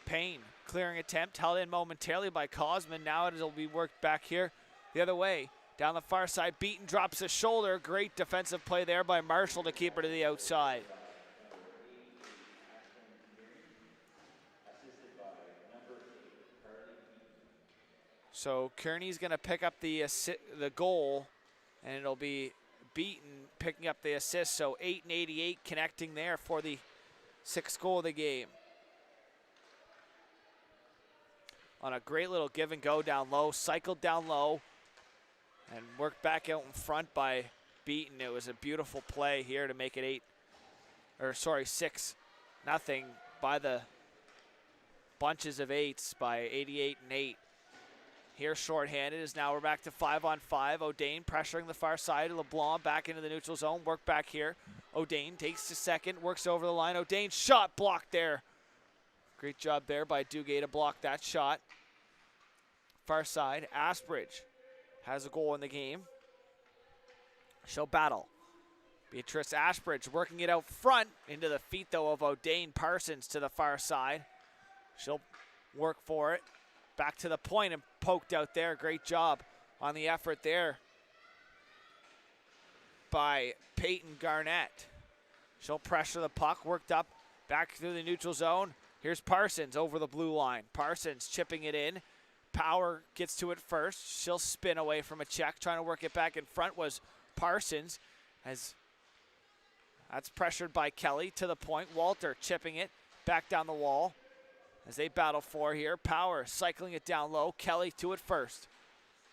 Payne, clearing attempt, held in momentarily by Cosman. Now it'll be worked back here the other way. Down the far side, Beaton drops his shoulder. Great defensive play there by Marshall to keep her to the outside. So Kearney's going to pick up the goal, and it'll be Beaton picking up the assist. So 8 and 88 connecting there for the 6th goal of the game. On a great little give and go down low, cycled down low, and worked back out in front by Beaton. It was a beautiful play here to make it 6-0 by the bunches of 8s by 88 and 8. Here shorthanded as now we're back to 5-on-5. O'Dane pressuring the far side. LeBlanc back into the neutral zone. Work back here. O'Dane takes to second, works over the line. O'Dane shot blocked there. Great job there by Duguay to block that shot. Far side, Asbridge has a goal in the game. She'll battle. Beatrice Asbridge working it out front into the feet, though, of O'Dane. Parsons to the far side. She'll work for it. Back to the point and poked out there. Great job on the effort there by Peyton Garnett. She'll pressure the puck, worked up back through the neutral zone. Here's Parsons over the blue line. Parsons chipping it in. Power gets to it first. She'll spin away from a check. Trying to work it back in front was Parsons. As that's pressured by Kelly to the point. Walter chipping it back down the wall as they battle for here. Power cycling it down low. Kelly to it first.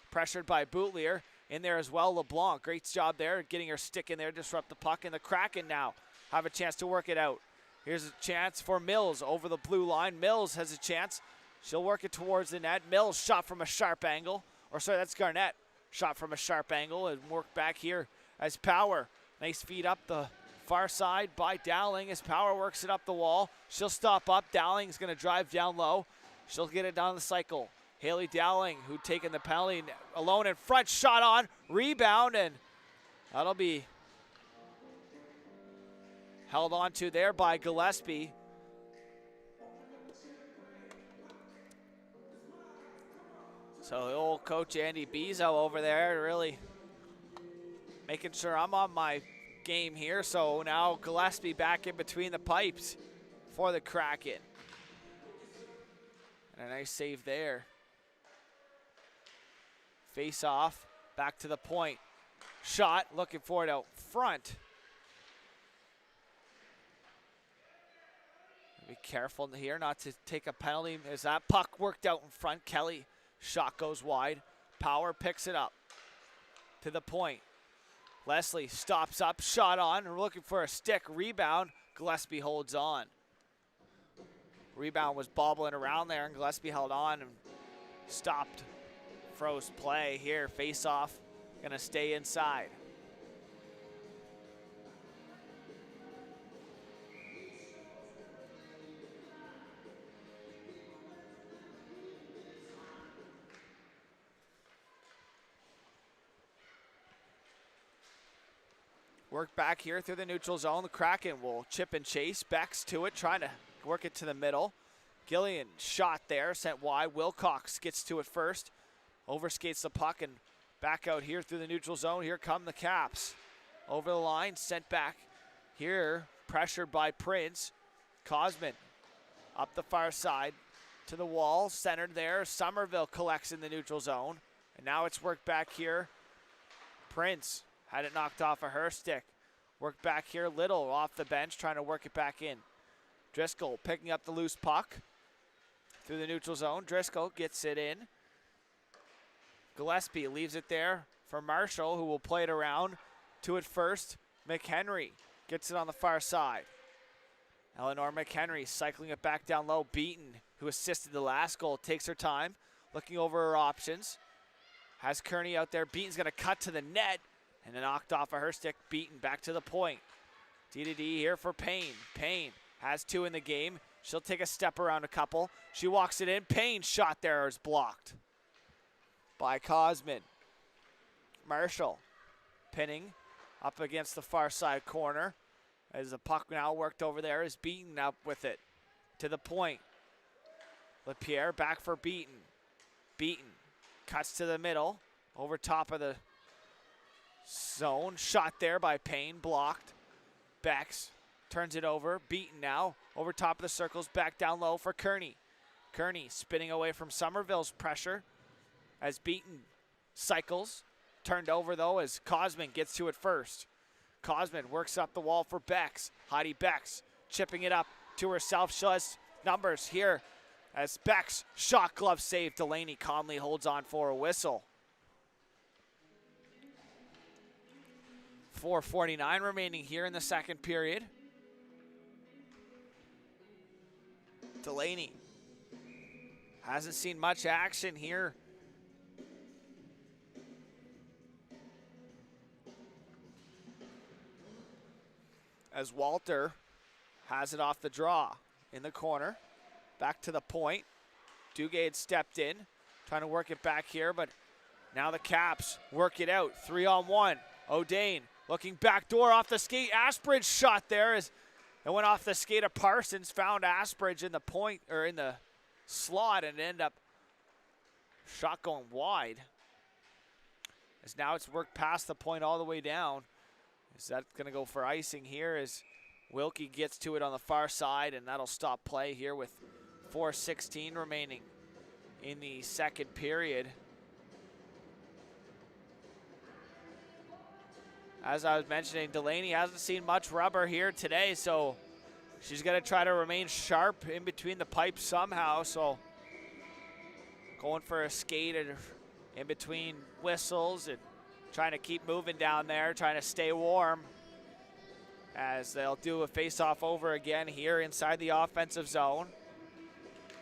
Pressured by Boutlier. In there as well, LeBlanc. Great job there, getting her stick in there, disrupt the puck. And the Kraken now have a chance to work it out. Here's a chance for Mills over the blue line. Mills has a chance. She'll work it towards the net. Mills shot from a sharp angle. Or sorry, that's Garnett. Shot from a sharp angle and work back here as Power. Nice feed up the far side by Dowling as Power works it up the wall. She'll stop up. Dowling's going to drive down low. She'll get it down the cycle. Haley Dowling, who taken the penalty, alone in front, shot on, rebound, and that'll be held on to there by Gillespie. So the old coach Andy Bezo over there really making sure I'm on my game here. So now Gillespie back in between the pipes for the Kraken. And a nice save there. Face off, back to the point. Shot, looking for it out front. Be careful here not to take a penalty as that puck worked out in front. Kelly, shot goes wide. Power picks it up to the point. Leslie stops up, shot on, looking for a stick, rebound. Gillespie holds on. Rebound was bobbling around there and Gillespie held on and stopped. Froze play here, face off, gonna stay inside. Work back here through the neutral zone. The Kraken will chip and chase. Beck's to it, trying to work it to the middle. Gillian shot there, sent wide. Wilcox gets to it first. Overskates the puck and back out here through the neutral zone. Here come the Caps. Over the line, sent back here. Pressured by Prince. Cosman up the far side to the wall. Centered there. Somerville collects in the neutral zone. And now it's worked back here. Prince had it knocked off of her stick. Worked back here. Little off the bench trying to work it back in. Driscoll picking up the loose puck through the neutral zone. Driscoll gets it in. Gillespie leaves it there for Marshall, who will play it around to it first. McHenry gets it on the far side. Eleanor McHenry cycling it back down low. Beaton, who assisted the last goal, takes her time, looking over her options. Has Kearney out there. Beaton's going to cut to the net and then knocked off of her stick. Beaton back to the point. D-to-D here for Payne. Payne has 2 in the game. She'll take a step around a couple. She walks it in. Payne's shot there is blocked by Cosman. Marshall pinning up against the far side corner as the puck now worked over there is Beaton up with it to the point. LaPierre back for Beaton. Beaton cuts to the middle over top of the Zone, shot there by Payne, blocked. Bex turns it over, beaten now, over top of the circles, back down low for Kearney. Kearney spinning away from Somerville's pressure as Beaton cycles. Turned over though as Cosman gets to it first. Cosman works up the wall for Bex. Heidi Bex chipping it up to herself. She has numbers here as Bex shot glove save. Delaney Conley holds on for a whistle. 4:49 remaining here in the second period. Delaney hasn't seen much action here. As Walter has it off the draw in the corner. Back to the point. Duguay stepped in, trying to work it back here, but now the Caps work it out. 3-on-1. O'Dane looking back door off the skate. Asbridge shot there as it went off the skate of Parsons. Found Asbridge in the point, or in the slot, and ended up shot going wide. As now it's worked past the point all the way down. Is that going to go for icing here as Wilkie gets to it on the far side, and that'll stop play here with 4:16 remaining in the second period. As I was mentioning, Delaney hasn't seen much rubber here today, so she's going to try to remain sharp in between the pipes somehow. So going for a skate in between whistles and trying to keep moving down there, trying to stay warm as they'll do a face-off over again here inside the offensive zone.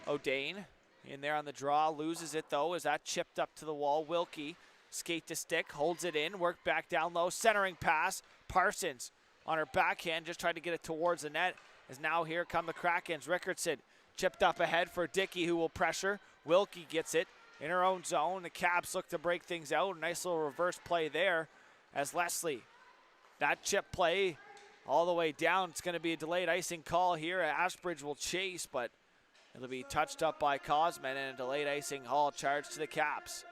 O'Dane in there on the draw, loses it though as that chipped up to the wall. Wilkie, skate to stick, holds it in, work back down low, centering pass. Parsons on her backhand, just tried to get it towards the net. As now here come the Krakens. Rickardson chipped up ahead for Dickey, who will pressure. Wilkie gets it in her own zone. The Caps look to break things out. Nice little reverse play there as Leslie. That chip play all the way down. It's going to be a delayed icing call here. Ashbridge will chase, but it'll be touched up by Cosman, and a delayed icing call charged to the Caps.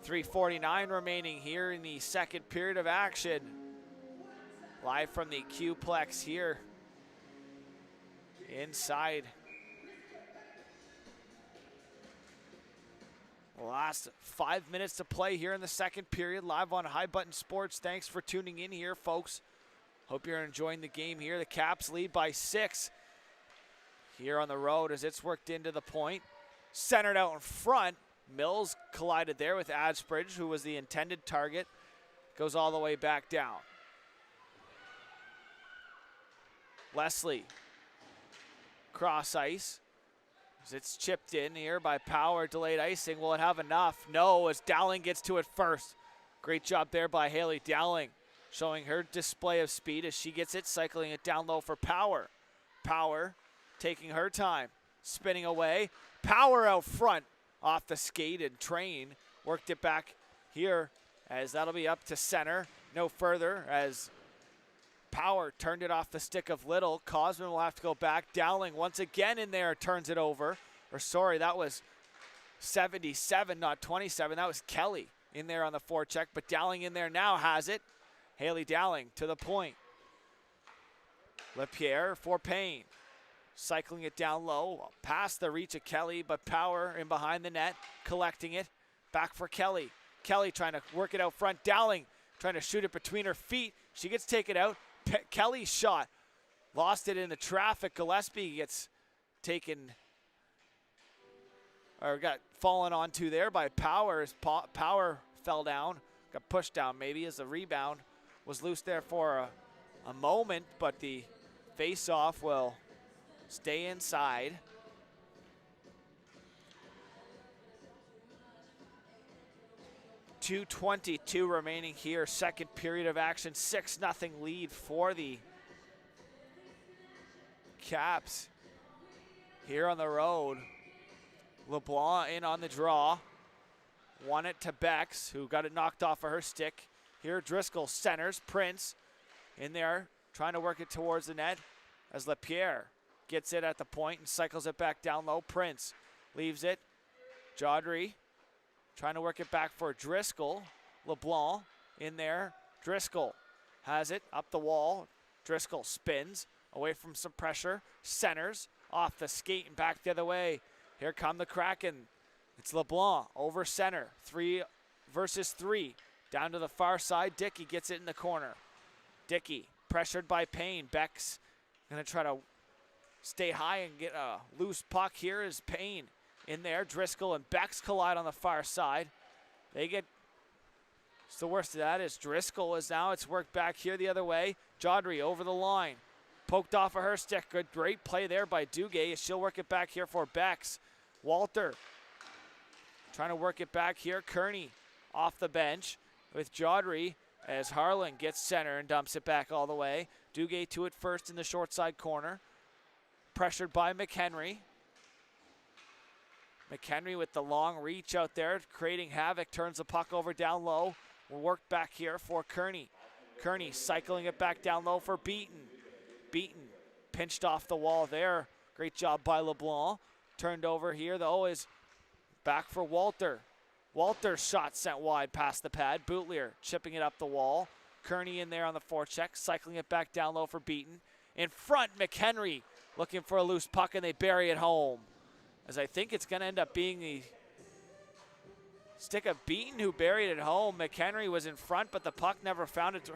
3:49 remaining here in the second period of action. Live from the Q-Plex here inside. Last 5 minutes to play here in the second period, live on High Button Sports. Thanks for tuning in here, folks. Hope you're enjoying the game here. The Caps lead by 6 here on the road as it's worked into the point. Centered out in front. Mills collided there with Adsbridge, who was the intended target. Goes all the way back down. Leslie, cross ice. As it's chipped in here by Power, delayed icing. Will it have enough? No, as Dowling gets to it first. Great job there by Haley Dowling, showing her display of speed as she gets it, cycling it down low for Power. Power taking her time, spinning away. Power out front off the skate, and Train worked it back here as that'll be up to center. No further as Power turned it off the stick of Little. Cosman will have to go back. Dowling once again in there, turns it over. Or sorry, that was 77, not 27. That was Kelly in there on the forecheck, but Dowling in there now has it. Haley Dowling to the point. LePierre for Payne. Cycling it down low, past the reach of Kelly, but Power in behind the net, collecting it. Back for Kelly. Kelly trying to work it out front. Dowling trying to shoot it between her feet. She gets taken out. Kelly's shot. Lost it in the traffic. Gillespie gets taken, or got fallen onto there by Power as Power fell down. Got pushed down maybe as the rebound was loose there for a moment, but the face-off will stay inside. .222 remaining here, second period of action. 6-0 lead for the Caps here on the road. LeBlanc in on the draw. Won it to Bex, who got it knocked off of her stick. Here Driscoll centers. Prince in there trying to work it towards the net as LePierre gets it at the point and cycles it back down low. Prince leaves it. Jodry trying to work it back for Driscoll. LeBlanc in there. Driscoll has it up the wall. Driscoll spins away from some pressure. Centers off the skate and back the other way. Here come the Kraken. It's LeBlanc over center. 3 versus 3. Down to the far side. Dickey gets it in the corner. Dickey pressured by Payne. Beck's going to try to stay high and get a loose puck. Here is Payne in there. Driscoll and Beck's collide on the far side. They get, it's the worst of that is Driscoll is now, it's worked back here the other way. Jodry over the line. Poked off of her stick. Good, great play there by Duguay. She'll work it back here for Beck's. Walter trying to work it back here. Kearney off the bench with Jodry as Harlan gets center and dumps it back all the way. Duguay to it first in the short side corner. Pressured by McHenry. McHenry with the long reach out there, creating havoc, turns the puck over down low. We'll work back here for Kearney. Kearney cycling it back down low for Beaton. Beaton pinched off the wall there. Great job by LeBlanc. Turned over here though is back for Walter. Walter's shot sent wide past the pad. Bootlier chipping it up the wall. Kearney in there on the forecheck, cycling it back down low for Beaton. In front, McHenry looking for a loose puck and they bury it home. As I think it's going to end up being the stick of Beaton who buried it home. McHenry was in front, but the puck never found it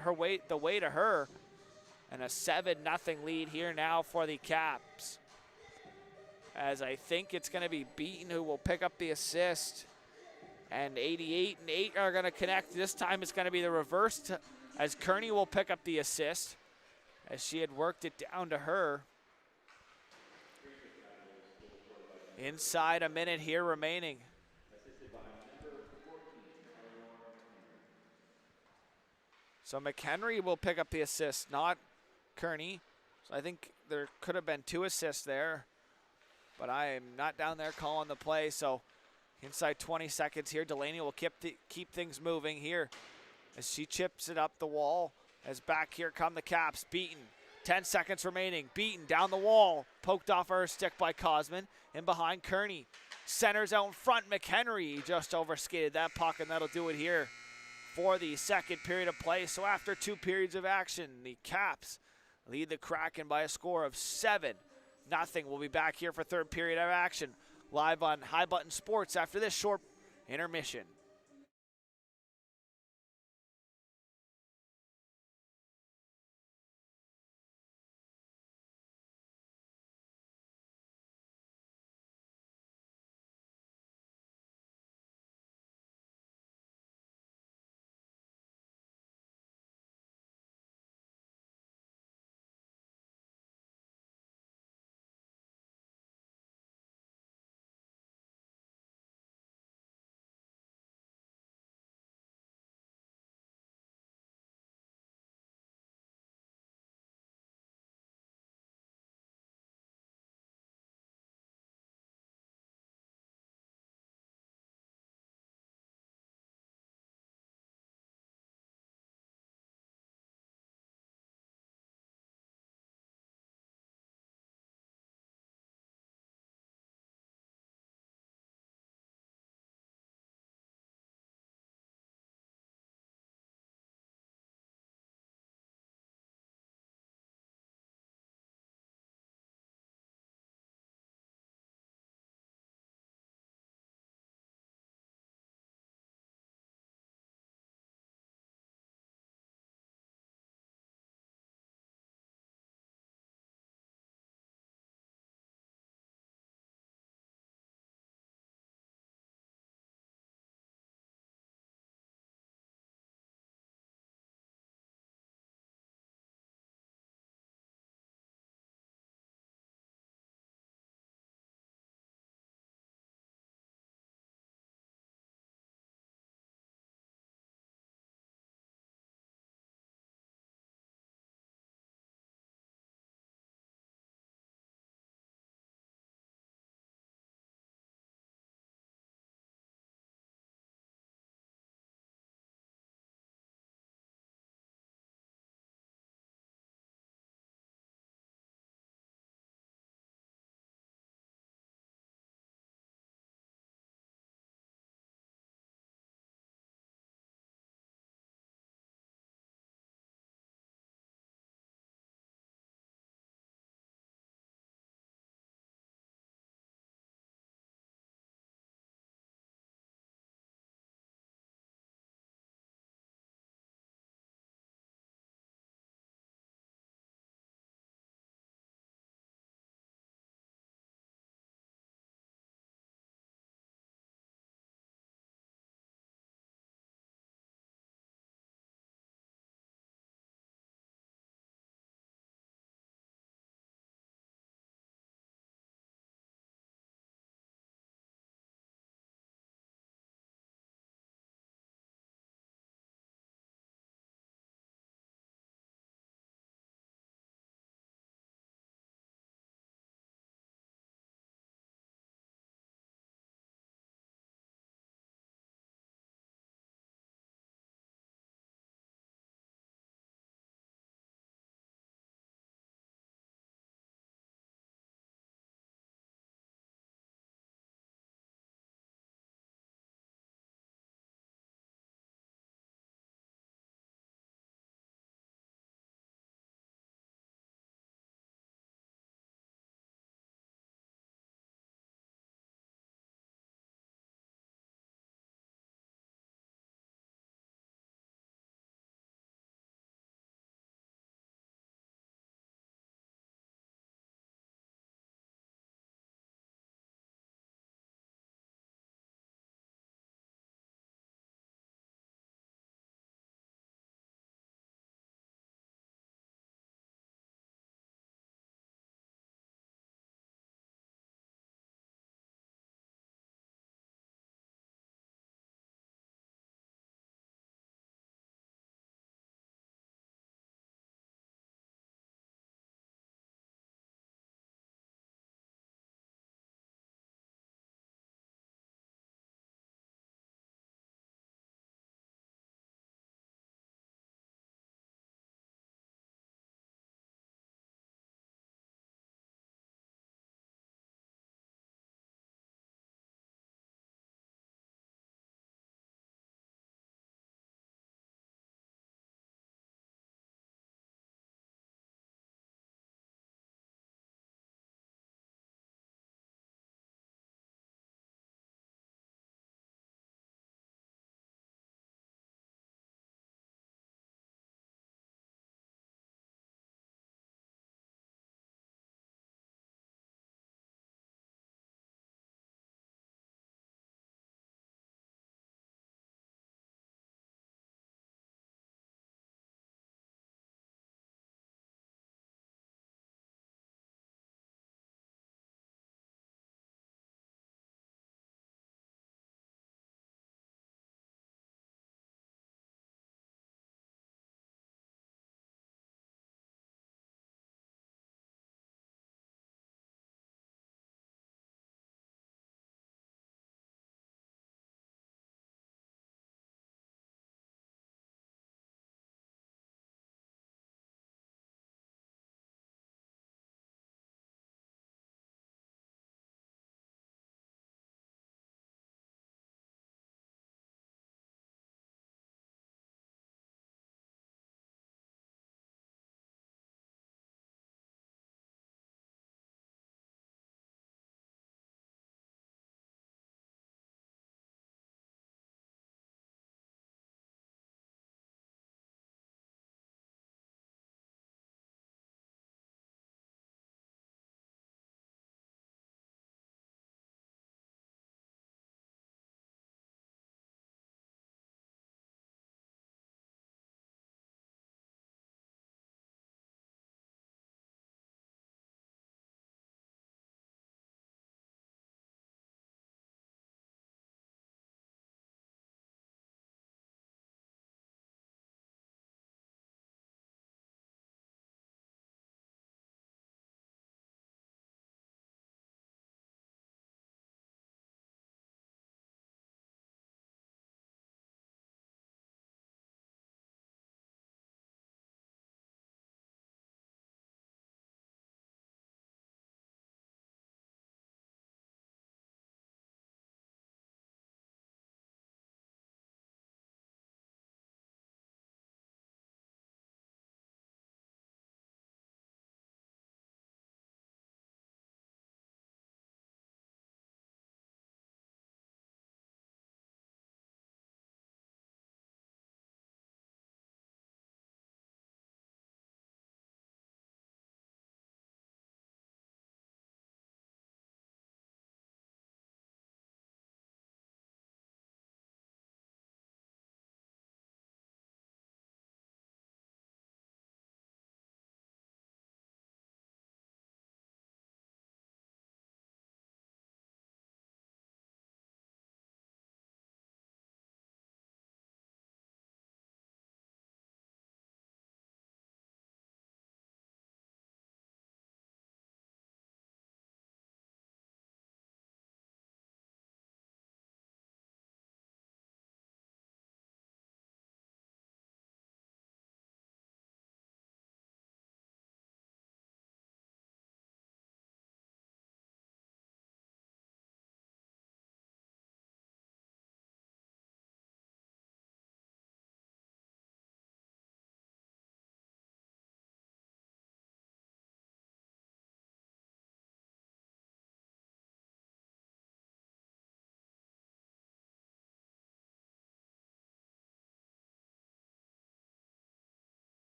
the way to her. And a 7-0 lead here now for the Caps. As I think it's going to be Beaton who will pick up the assist. And 88 and 8 are going to connect. This time it's going to be the reverse as Kearney will pick up the assist as she had worked it down to her. Inside a minute here remaining. So McHenry will pick up the assist, not Kearney. So I think there could have been 2 assists there, but I am not down there calling the play. So inside 20 seconds here, Delaney will keep things moving here as she chips it up the wall. As back here come the Caps. Beaton, 10 seconds remaining. Beaton down the wall, poked off her stick by Cosman. In behind Kearney. Centers out in front. McHenry just overskated that puck, and that'll do it here for the second period of play. So after 2 periods of action, the Caps lead the Kraken by a score of 7-0. We'll be back here for third period of action live on High Button Sports after this short intermission.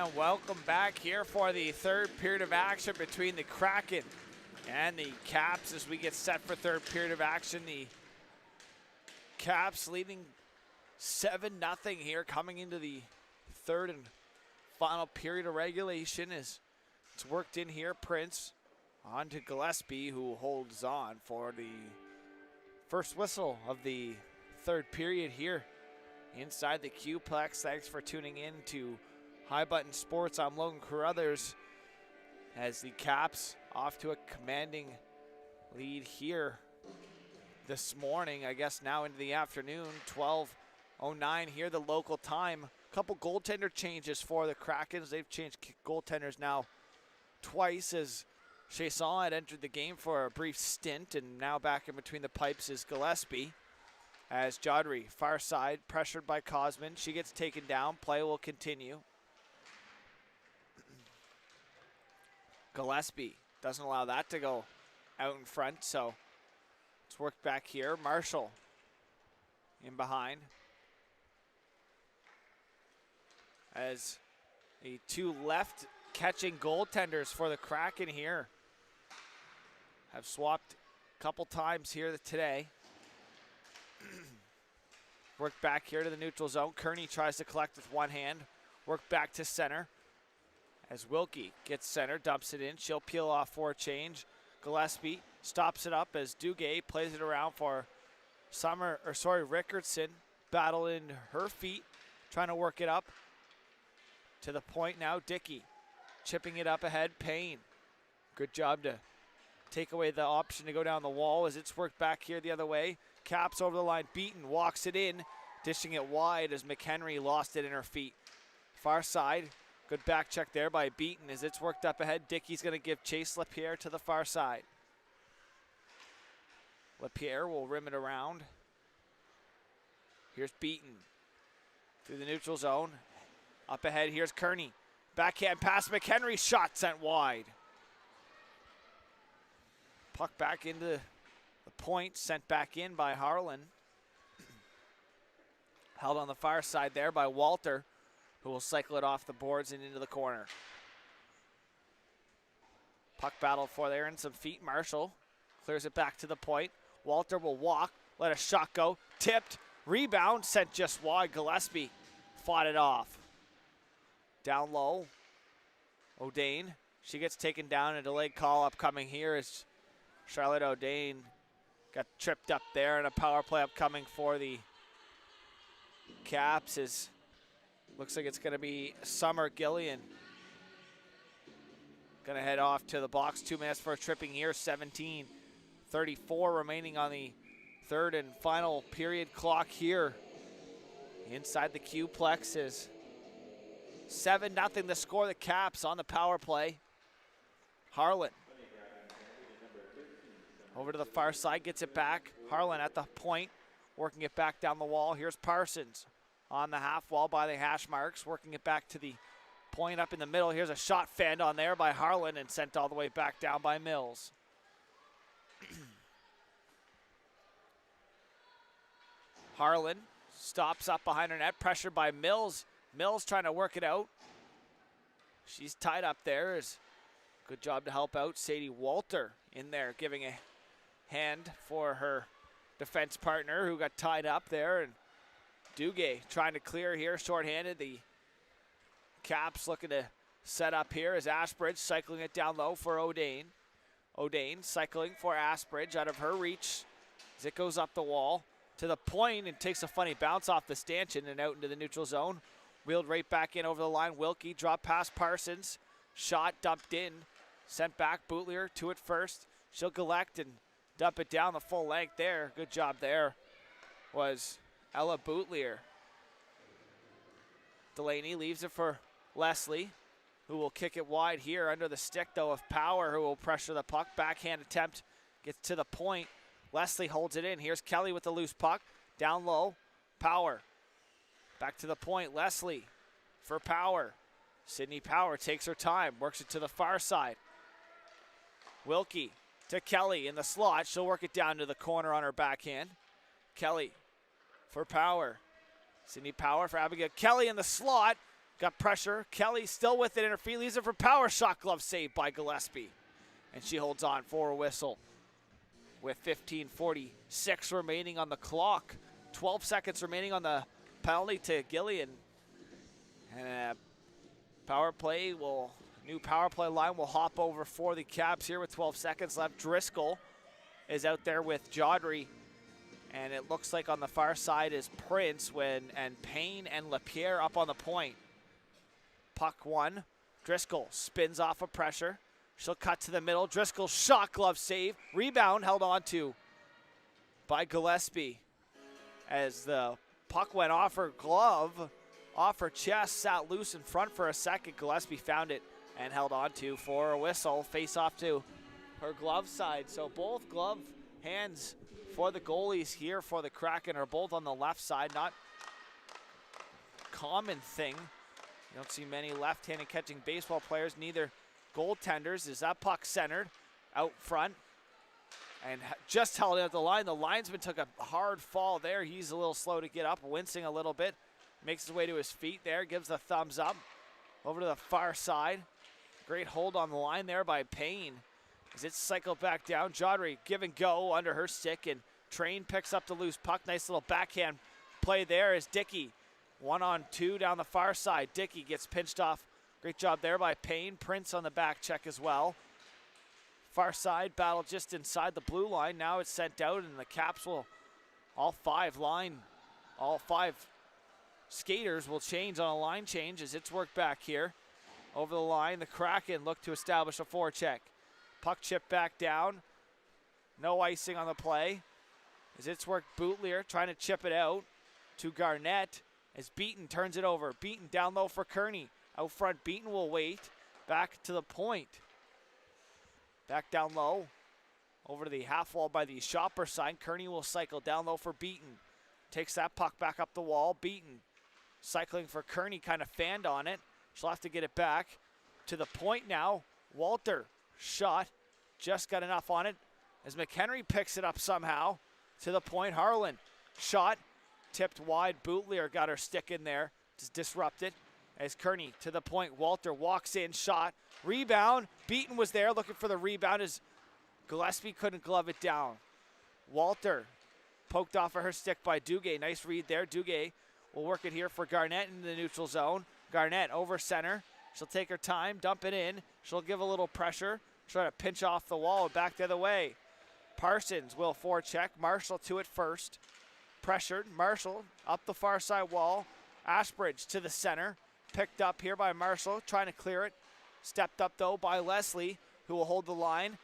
And welcome back here for the third period of action between the Kraken and the Caps as we get set for third period of action. The Caps leading 7-0 here coming into the third and final period of regulation as it's worked in here. Prince on to Gillespie, who holds on for the first whistle of the third period here inside the Q-Plex. Thanks for tuning in to High Button Sports. I'm Logan Carruthers as the Caps off to a commanding lead here this morning. I guess now into the afternoon, 12:09 here, the local time. A couple goaltender changes for the Krakens. They've changed goaltenders now twice as Chasson had entered the game for a brief stint, and now back in between the pipes is Gillespie. As Jodry, far side, pressured by Cosman. She gets taken down. Play will continue. Gillespie doesn't allow that to go out in front, so it's worked back here. Marshall in behind. As the two left catching goaltenders for the Kraken here have swapped a couple times here today. Work back here to the neutral zone. Kearney tries to collect with one hand. Work back to center. As Wilkie gets center, dumps it in. She'll peel off for a change. Gillespie stops it up as Duguay plays it around for Rickardson. Battle in her feet, trying to work it up. To the point now, Dickey chipping it up ahead. Payne, good job to take away the option to go down the wall as it's worked back here the other way. Caps over the line, Beaton walks it in, dishing it wide as McHenry lost it in her feet. Far side, good back check there by Beaton as it's worked up ahead. Dickey's going to give chase Lapierre to the far side. Lapierre will rim it around. Here's Beaton through the neutral zone. Up ahead, here's Kearney. Backhand pass, McHenry, shot sent wide. Puck back into the point, sent back in by Harlan. Held on the far side there by Walter, who will cycle it off the boards and into the corner. Puck battle for there and some feet. Marshall clears it back to the point. Walter will walk, let a shot go. Tipped, rebound, sent just wide. Gillespie fought it off. Down low, O'Dane. She gets taken down. A delayed call upcoming here as Charlotte O'Dane got tripped up there, and a power play upcoming for the Caps. Is looks like it's going to be Summer Gillian. Going to head off to the box. 2 minutes for a tripping here. 17:34 remaining on the third and final period clock here. Inside the Q-Plex is 7-0 the score. The Caps on the power play. Harlan over to the far side, gets it back. Harlan at the point, working it back down the wall. Here's Parsons on the half wall by the hash marks, working it back to the point up in the middle. Here's a shot fanned on there by Harlan and sent all the way back down by Mills. Harlan stops up behind her net, pressured by Mills. Mills trying to work it out. She's tied up there. Good job to help out. Sadie Walter in there giving a hand for her defense partner who got tied up there. And Duguay trying to clear here, shorthanded. The Caps looking to set up here as Ashbridge cycling it down low for O'Dane. O'Dane cycling for Ashbridge out of her reach as it goes up the wall to the point and takes a funny bounce off the stanchion and out into the neutral zone. Wheeled right back in over the line. Wilkie drop past Parsons. Shot dumped in. Sent back. Boutlier to it first. She'll collect and dump it down the full length there. Good job there was Ella Boutlier. Delaney leaves it for Leslie, who will kick it wide here under the stick though of Power, who will pressure the puck. Backhand attempt gets to the point. Leslie holds it in. Here's Kelly with the loose puck. Down low. Power. Back to the point. Leslie for Power. Sydney Power takes her time. Works it to the far side. Wilkie to Kelly in the slot. She'll work it down to the corner on her backhand. Kelly for Power. Sydney Power for Abigail. Kelly in the slot. Got pressure. Kelly still with it in her feet. Leaves it for Power. Shot glove saved by Gillespie. And she holds on for a whistle with 15:46 remaining on the clock. 12 seconds remaining on the penalty to Gillian. And new power play line will hop over for the Caps here with 12 seconds left. Driscoll is out there with Jodry. And it looks like on the far side is Prince and Payne and Lapierre up on the point. Puck one. Driscoll spins off of pressure. She'll cut to the middle. Driscoll shot glove save. Rebound held on to by Gillespie. As the puck went off her glove, off her chest, sat loose in front for a second. Gillespie found it and held on to for a whistle. Face off to her glove side. So both glove hands for the goalies here for the Kraken are both on the left side. Not common thing. You don't see many left-handed catching baseball players, neither goaltenders. Is that puck centered out front and just held out the line. The linesman took a hard fall there. He's a little slow to get up, wincing a little bit. Makes his way to his feet there, gives the thumbs up. Over to the far side. Great hold on the line there by Payne. As it's cycled back down, Jodry give and go under her stick, and Train picks up the loose puck. Nice little backhand play there as Dickey 1-on-2 down the far side. Dickey gets pinched off. Great job there by Payne. Prince on the back check as well. Far side battle just inside the blue line. Now it's sent out, and the Caps will, all five skaters will change on a line change as it's worked back here. Over the line, the Kraken look to establish a forecheck. Puck chip back down. No icing on the play. As it's worked, Bootlier trying to chip it out to Garnett as Beaton turns it over. Beaton down low for Kearney. Out front, Beaton will wait. Back to the point. Back down low. Over to the half wall by the Shopper sign. Kearney will cycle down low for Beaton. Takes that puck back up the wall. Beaton cycling for Kearney, kind of fanned on it. She'll have to get it back to the point now. Walter shot, just got enough on it as McHenry picks it up somehow to the point. Harlan shot, tipped wide. Bootlier got her stick in there to disrupt it as Kearney to the point. Walter walks in, shot, rebound. Beaton was there looking for the rebound as Gillespie couldn't glove it down. Walter poked off of her stick by Duguay. Nice read there. Duguay will work it here for Garnett in the neutral zone. Garnett over center. She'll take her time, dump it in. She'll give a little pressure, try to pinch off the wall and back the other way. Parsons will forecheck. Marshall to it first. Pressured. Marshall up the far side wall. Ashbridge to the center. Picked up here by Marshall, trying to clear it. Stepped up though by Leslie, who will hold the line.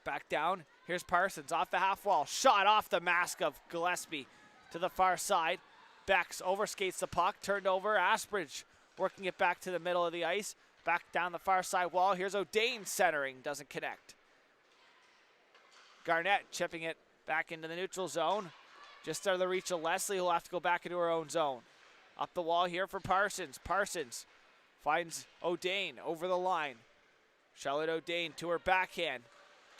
Back down. Here's Parsons off the half wall. Shot off the mask of Gillespie to the far side. Becks overskates the puck. Turned over. Ashbridge working it back to the middle of the ice. Back down the far side wall. Here's O'Dane centering. Doesn't connect. Garnett chipping it back into the neutral zone. Just out of the reach of Leslie, who'll have to go back into her own zone. Up the wall here for Parsons. Parsons finds O'Dane over the line. Charlotte O'Dane to her backhand.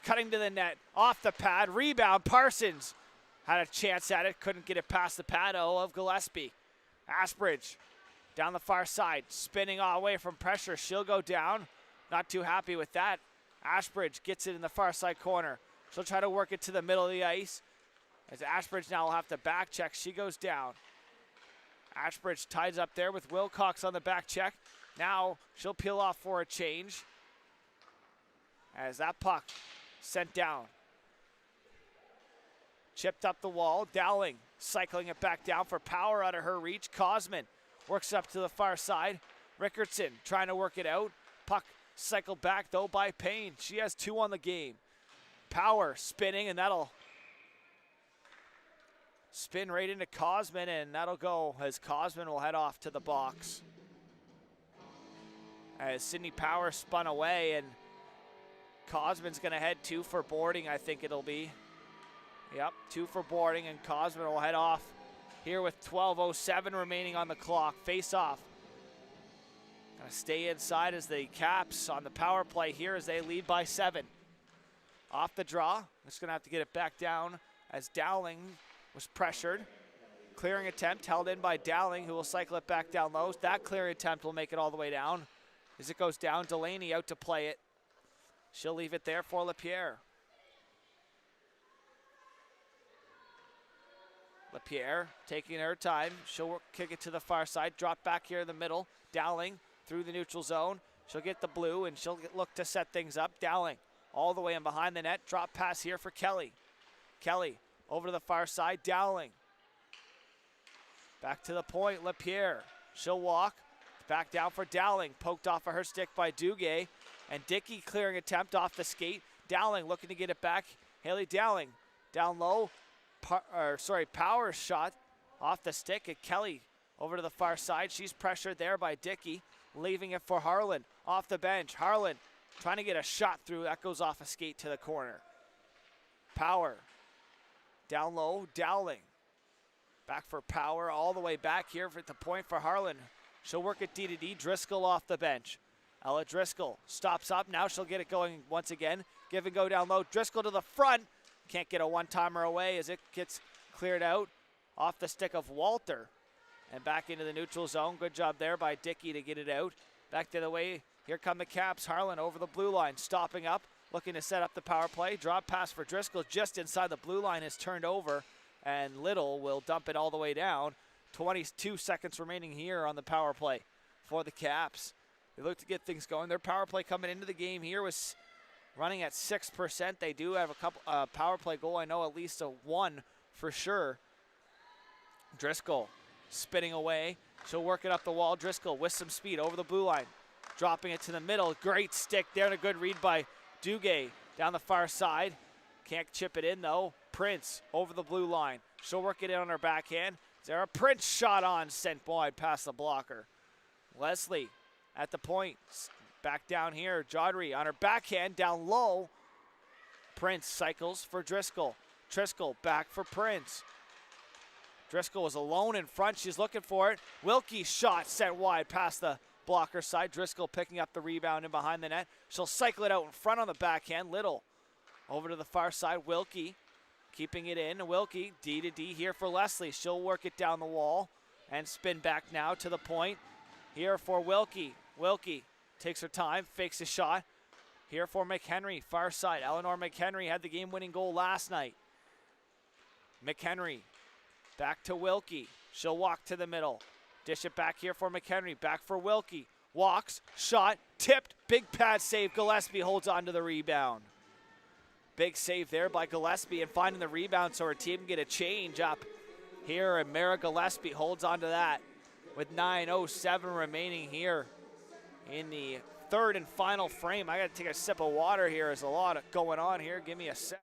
Cutting to the net. Off the pad. Rebound. Parsons had a chance at it. Couldn't get it past the pad of Gillespie. Ashbridge down the far side. Spinning away from pressure. She'll go down. Not too happy with that. Ashbridge gets it in the far side corner. She'll try to work it to the middle of the ice. As Ashbridge now will have to back check. She goes down. Ashbridge ties up there with Wilcox on the back check. Now she'll peel off for a change. As that puck sent down. Chipped up the wall. Dowling cycling it back down for Power out of her reach. Cosman works up to the far side. Rickardson trying to work it out. Puck cycled back though by Payne. She has 2 on the game. Power spinning, and that'll spin right into Cosman, and that'll go as Cosman will head off to the box. As Sydney Power spun away, and Cosman's going to head 2 for boarding, I think it'll be. Yep, 2 for boarding, and Cosman will head off here with 12:07 remaining on the clock. Face off. Gonna stay inside as the Caps on the power play here as they lead by 7. Off the draw. Just gonna have to get it back down as Dowling was pressured. Clearing attempt held in by Dowling, who will cycle it back down low. That clearing attempt will make it all the way down. As it goes down, Delaney out to play it. She'll leave it there for LaPierre. LaPierre taking her time. She'll kick it to the far side. Drop back here in the middle. Dowling through the neutral zone. She'll get the blue and she'll look to set things up. Dowling all the way in behind the net. Drop pass here for Kelly. Kelly over to the far side. Dowling. Back to the point. LaPierre. She'll walk. Back down for Dowling. Poked off of her stick by Duguay. And Dickey clearing attempt off the skate. Dowling looking to get it back. Haley Dowling down low. Power shot off the stick at Kelly over to the far side. She's pressured there by Dickey, leaving it for Harlan off the bench. Harlan trying to get a shot through. That goes off a skate to the corner. Power down low. Dowling back for Power all the way back here at the point for Harlan. She'll work at D-to-D. Driscoll off the bench. Ella Driscoll stops up. Now she'll get it going once again. Give and go down low. Driscoll to the front. Can't get a one-timer away as it gets cleared out off the stick of Walter. And back into the neutral zone. Good job there by Dickey to get it out. Back the other way. Here come the Caps. Harlan over the blue line. Stopping up. Looking to set up the power play. Drop pass for Driscoll just inside the blue line is turned over. And Little will dump it all the way down. 22 seconds remaining here on the power play for the Caps. They look to get things going. Their power play coming into the game here was running at 6%. They do have a couple power play goal. I know at least a one for sure. Driscoll spinning away. She'll work it up the wall. Driscoll with some speed over the blue line. Dropping it to the middle. Great stick there and a good read by Duguay down the far side. Can't chip it in though. Prince over the blue line. She'll work it in on her backhand. Sarah Prince shot on, sent wide past the blocker. Leslie at the point. Back down here. Jodry on her backhand down low. Prince cycles for Driscoll. Driscoll back for Prince. Driscoll was alone in front. She's looking for it. Wilkie's shot sent wide past the blocker side. Driscoll picking up the rebound in behind the net. She'll cycle it out in front on the backhand. Little over to the far side. Wilkie keeping it in. Wilkie D-to-D here for Leslie. She'll work it down the wall and spin back now to the point. Here for Wilkie. Wilkie takes her time, fakes a shot. Here for McHenry, far side. Eleanor McHenry had the game-winning goal last night. McHenry back to Wilkie. She'll walk to the middle. Dish it back here for McHenry. Back for Wilkie. Walks, shot, tipped. Big pad save. Gillespie holds on to the rebound. Big save there by Gillespie and finding the rebound so her team can get a change up here. And Mara Gillespie holds on to that with 9:07 remaining here in the third and final frame. I got to take a sip of water here. There's a lot going on here. Give me a sec.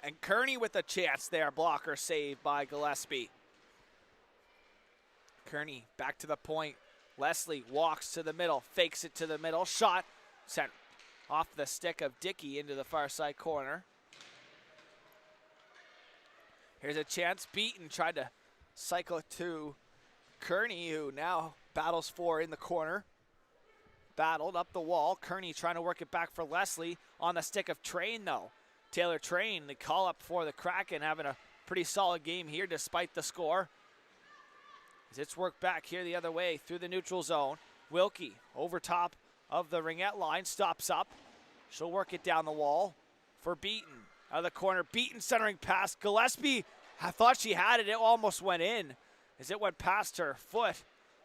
And Kearney with a chance there. Blocker save by Gillespie. Kearney back to the point. Leslie walks to the middle, fakes it to the middle. Shot sent off the stick of Dickey into the far side corner. Here's a chance. Beaton tried to cycle it to Kearney, who now battles for in the corner. Battled up the wall. Kearney trying to work it back for Leslie on the stick of Train, though. Taylor Train, the call up for the Kraken, having a pretty solid game here despite the score. As it's worked back here the other way through the neutral zone. Wilkie over top of the ringette line, stops up. She'll work it down the wall for Beaton. Out of the corner, Beaton centering pass. Gillespie, I thought she had it. It almost went in as it went past her foot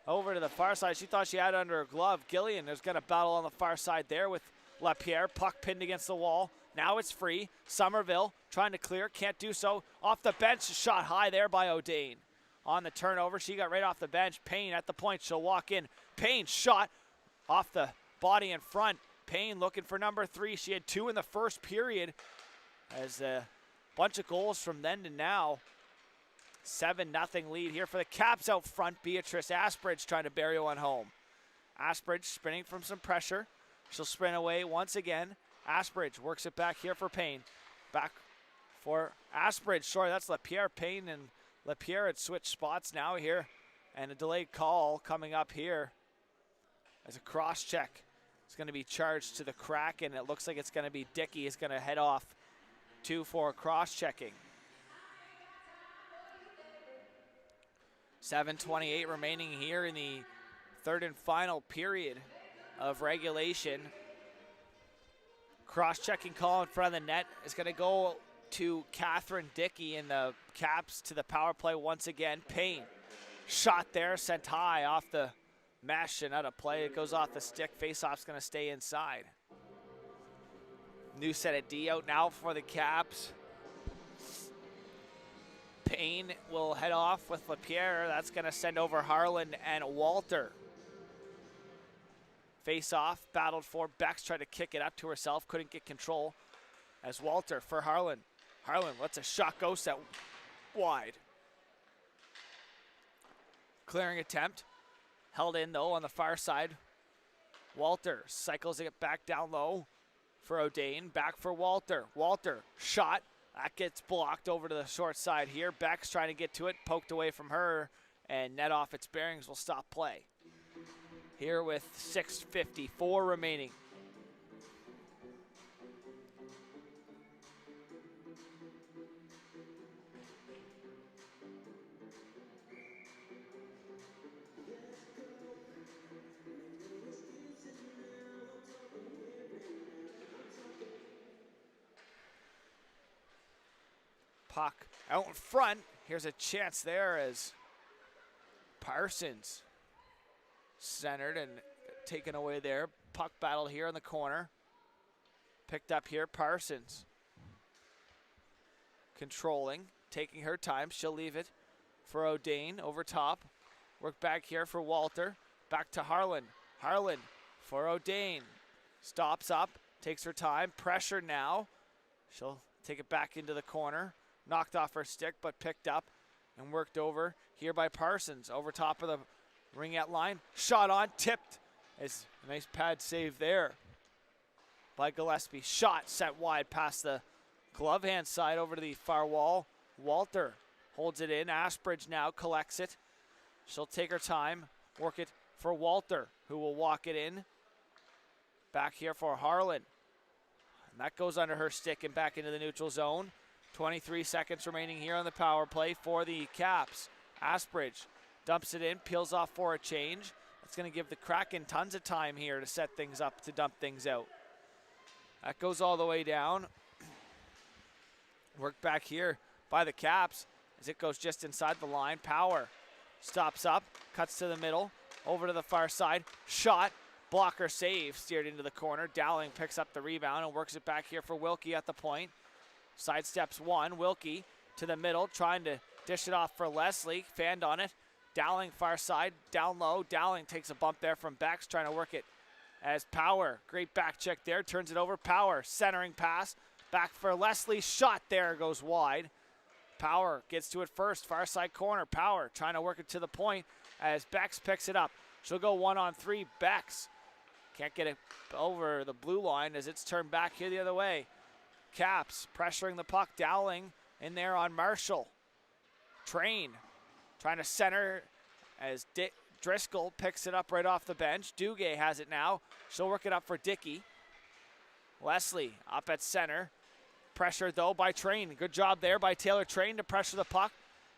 over to the far side. She thought she had it under her glove. Gillian is going to battle on the far side there with LaPierre. Puck pinned against the wall. Now it's free. Somerville trying to clear. Can't do so. Off the bench, shot high there by O'Dane. On the turnover, she got right off the bench. Payne at the point. She'll walk in. Payne shot off the body in front. Payne looking for number 3. She had 2 in the first period. As a bunch of goals from then to now. 7-0 lead here for the Caps out front. Beatrice Asbridge trying to bury one home. Asbridge spinning from some pressure. She'll sprint away once again. Asbridge works it back here for Payne. Back for Asbridge. Sorry, that's LaPierre. Payne and LaPierre had switched spots now here. And a delayed call coming up here as a cross check. It's going to be charged to the Kraken. It looks like it's going to be Dickey is going to head off for cross-checking. 7:28 remaining here in the third and final period of regulation. Cross-checking call in front of the net is going to go to Catherine Dickey, and the Caps to the power play once again. Payne, shot there, sent high off the mesh and out of play. It goes off the stick. Face-off's going to stay inside. New set of D out now for the Caps. Payne will head off with LaPierre. That's going to send over Harlan and Walter. Face off, battled for. Bex tried to kick it up to herself, couldn't get control. As Walter for Harlan. Harlan lets a shot go set wide. Clearing attempt. Held in though on the far side. Walter cycles it back down low for O'Dane. Back for Walter. Walter, shot. That gets blocked over to the short side here. Beck's trying to get to it, poked away from her, and net off its bearings will stop play. Here with 6:54 remaining. Puck out in front. Here's a chance there as Parsons centered and taken away there. Puck battle here in the corner. Picked up here, Parsons. Controlling, taking her time. She'll leave it for O'Dane over top. Work back here for Walter. Back to Harlan. Harlan for O'Dane. Stops up, takes her time. Pressure now. She'll take it back into the corner. Knocked off her stick, but picked up and worked over here by Parsons. Over top of the ringette line. Shot on, tipped. It's a nice pad save there by Gillespie. Shot set wide past the glove hand side over to the far wall. Walter holds it in. Ashbridge now collects it. She'll take her time, work it for Walter, who will walk it in. Back here for Harlan. And that goes under her stick and back into the neutral zone. 23 seconds remaining here on the power play for the Caps. Ashbridge dumps it in, peels off for a change. That's going to give the Kraken tons of time here to set things up, to dump things out. That goes all the way down. Work back here by the Caps as it goes just inside the line. Power stops up, cuts to the middle, over to the far side. Shot, blocker save, steered into the corner. Dowling picks up the rebound and works it back here for Wilkie at the point. Sidesteps one. Wilkie to the middle, trying to dish it off for Leslie. Fanned on it. Dowling far side, down low. Dowling takes a bump there from Bex, trying to work it as Power. Great back check there, turns it over. Power, centering pass. Back for Leslie. Shot there, goes wide. Power gets to it first, far side corner. Power trying to work it to the point as Bex picks it up. She'll go 1-on-3. Bex can't get it over the blue line as it's turned back here the other way. Caps pressuring the puck. Dowling in there on Marshall. Train trying to center as Driscoll picks it up right off the bench. Duguay has it now. She'll work it up for Dickey. Leslie up at center. Pressure though by Train. Good job there by Taylor Train to pressure the puck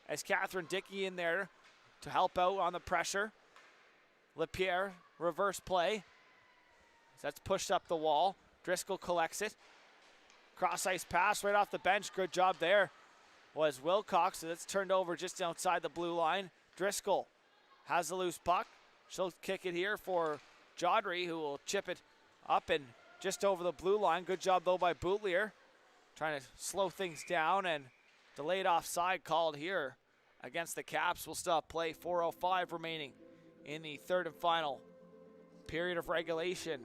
as Catherine Dickey in there to help out on the pressure. LaPierre reverse play. That's pushed up the wall. Driscoll collects it. Cross ice pass right off the bench. Good job there was Wilcox. So that's turned over just outside the blue line. Driscoll has the loose puck. She'll kick it here for Jodry, who will chip it up and just over the blue line. Good job though by Boutlier. Trying to slow things down, and delayed offside called here against the Caps. We'll stop play. 4:05 remaining in the third and final period of regulation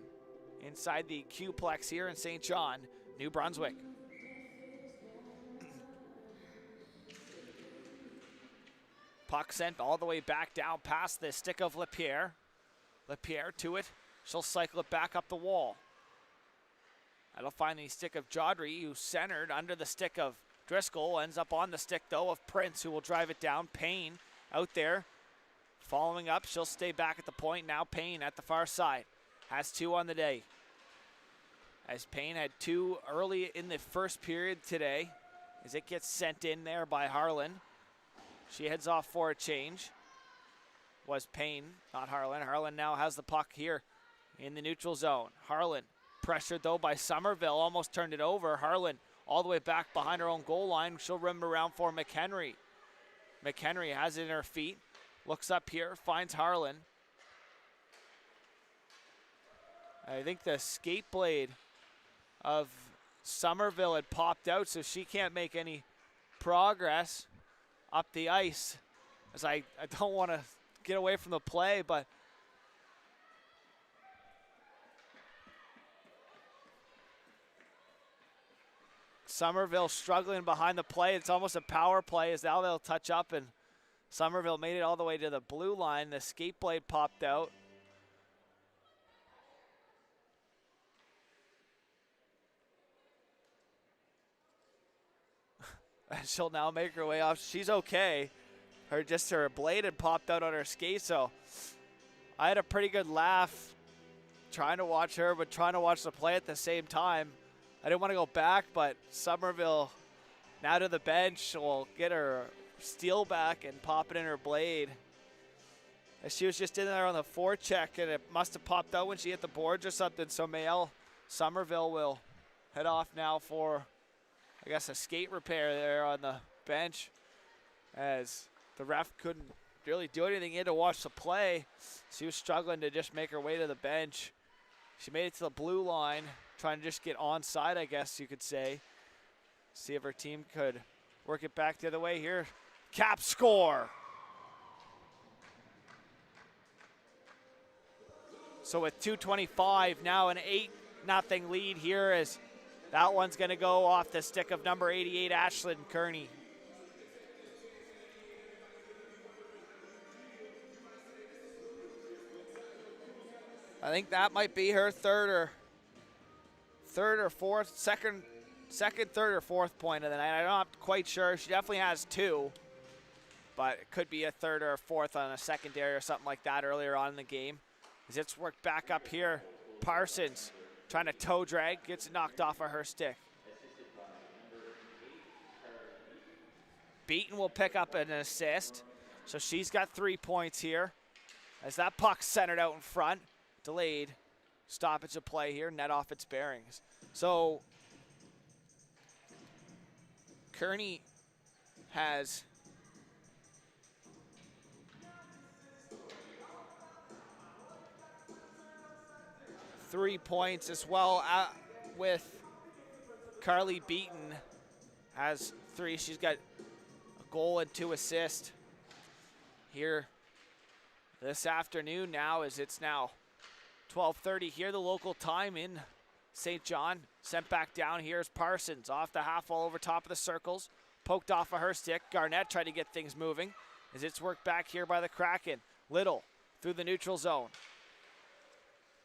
inside the Q-Plex here in St. John, New Brunswick. Puck sent all the way back down past the stick of LaPierre. LaPierre to it. She'll cycle it back up the wall. That'll find the stick of Jodry, who centered under the stick of Driscoll. Ends up on the stick, though, of Prince, who will drive it down. Payne out there. Following up, she'll stay back at the point. Now Payne at the far side. Has 2 on the day. As Payne had 2 early in the first period today, as it gets sent in there by Harlan. She heads off for a change. Was Payne, not Harlan. Harlan now has the puck here in the neutral zone. Harlan pressured though by Somerville, almost turned it over. Harlan all the way back behind her own goal line. She'll rim around for McHenry. McHenry has it in her feet, looks up here, finds Harlan. I think the skate blade of Somerville had popped out, so she can't make any progress up the ice. As I don't want to get away from the play, but Somerville struggling behind the play. It's almost a power play as now they'll touch up, and Somerville made it all the way to the blue line. The skate blade popped out. And she'll now make her way off. She's okay. Her blade had popped out on her skate, so I had a pretty good laugh trying to watch her, but trying to watch the play at the same time. I didn't want to go back, but Somerville now to the bench will get her steel back and pop it in her blade. As she was just in there on the forecheck, and it must have popped out when she hit the boards or something. So Mael Somerville will head off now for, I guess, a skate repair there on the bench, as the ref couldn't really do anything in to watch the play. She was struggling to just make her way to the bench. She made it to the blue line, trying to just get onside, I guess you could say. See if her team could work it back the other way here. Cap score. So with 2:25, now an 8-0 lead here, as that one's going to go off the stick of number 88, Ashlyn Kearney. I think that might be her third or fourth, second, third, or fourth point of the night. I'm not quite sure. She definitely has 2, but it could be a third or a fourth on a secondary or something like that earlier on in the game. As it's worked back up here, Parsons trying to toe drag, gets it knocked off of her stick. Beaton will pick up an assist, so she's got 3 points here. As that puck's centered out in front, delayed stoppage of play here, net off its bearings. So Kearney has three points as well, with Carly Beaton has 3. She's got a goal and 2 assists here this afternoon now, as it's now 12:30 here, the local time in St. John. Sent back down. Here's Parsons off the half wall over top of the circles. Poked off of her stick. Garnett tried to get things moving as it's worked back here by the Kraken. Little through the neutral zone.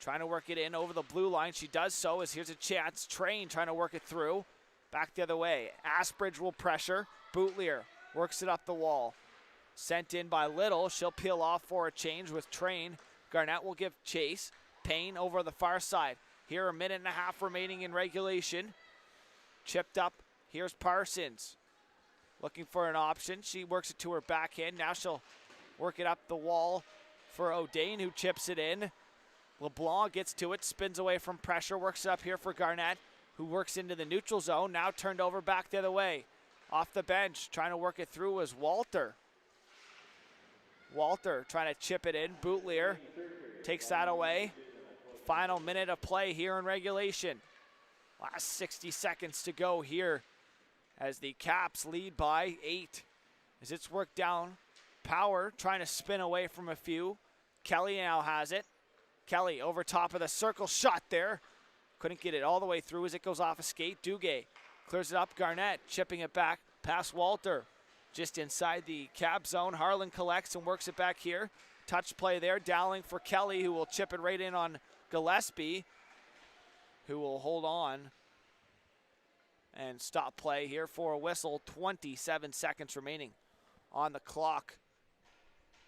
Trying to work it in over the blue line. She does so, as here's a chance. Train trying to work it through. Back the other way. Asbridge will pressure. Bootlier works it up the wall. Sent in by Little. She'll peel off for a change with Train. Garnett will give chase. Payne over the far side. Here, a minute and a half remaining in regulation. Chipped up. Here's Parsons. Looking for an option. She works it to her backhand. Now she'll work it up the wall for O'Dane, who chips it in. LeBlanc gets to it, spins away from pressure, works it up here for Garnett, who works into the neutral zone. Now turned over back the other way. Off the bench, trying to work it through was Walter. Walter trying to chip it in. Bootlier takes that away. Final minute of play here in regulation. Last 60 seconds to go here as the Caps lead by 8. As it's worked down, Power trying to spin away from a few. Kelly now has it. Kelly over top of the circle, shot there. Couldn't get it all the way through as it goes off a skate. Duguay clears it up. Garnett chipping it back past Walter. Just inside the Cap zone. Harlan collects and works it back here. Touch play there. Dowling for Kelly, who will chip it right in on Gillespie, who will hold on and stop play here for a whistle. 27 seconds remaining on the clock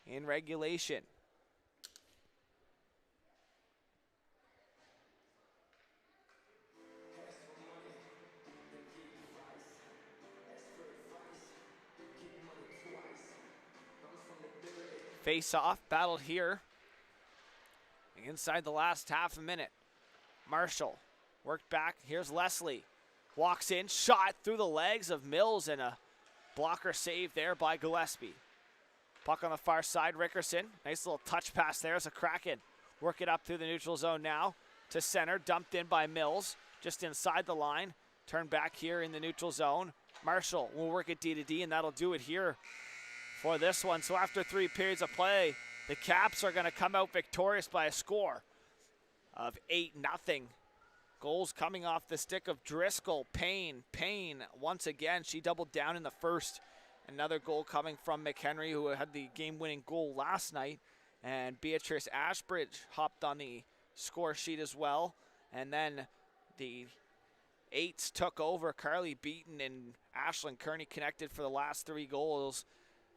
in regulation. Face-off battled here inside the last half a minute. Marshall worked back. Here's Leslie. Walks in, shot through the legs of Mills, and a blocker save there by Gillespie. Puck on the far side, Rickerson. Nice little touch pass there as a Kraken. Work it up through the neutral zone now to center. Dumped in by Mills, just inside the line. Turn back here in the neutral zone. Marshall will work it D to D, and that'll do it here for this one. So after 3 periods of play, the Caps are going to come out victorious by a score of 8-0. Goals coming off the stick of Driscoll. Payne once again. She doubled down in the first. Another goal coming from McHenry, who had the game-winning goal last night. And Beatrice Ashbridge hopped on the score sheet as well. And then the 8s took over. Carly Beaton and Ashlyn Kearney connected for the last 3 goals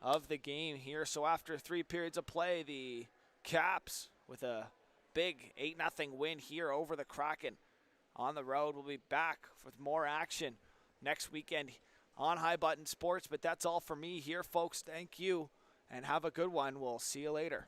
of the game here. So after 3 periods of play, the Caps with a big 8-0 win here over the Kraken on the road. We'll be back with more action next weekend on High Button Sports. But that's all for me here, folks. Thank you and have a good one. We'll see you later.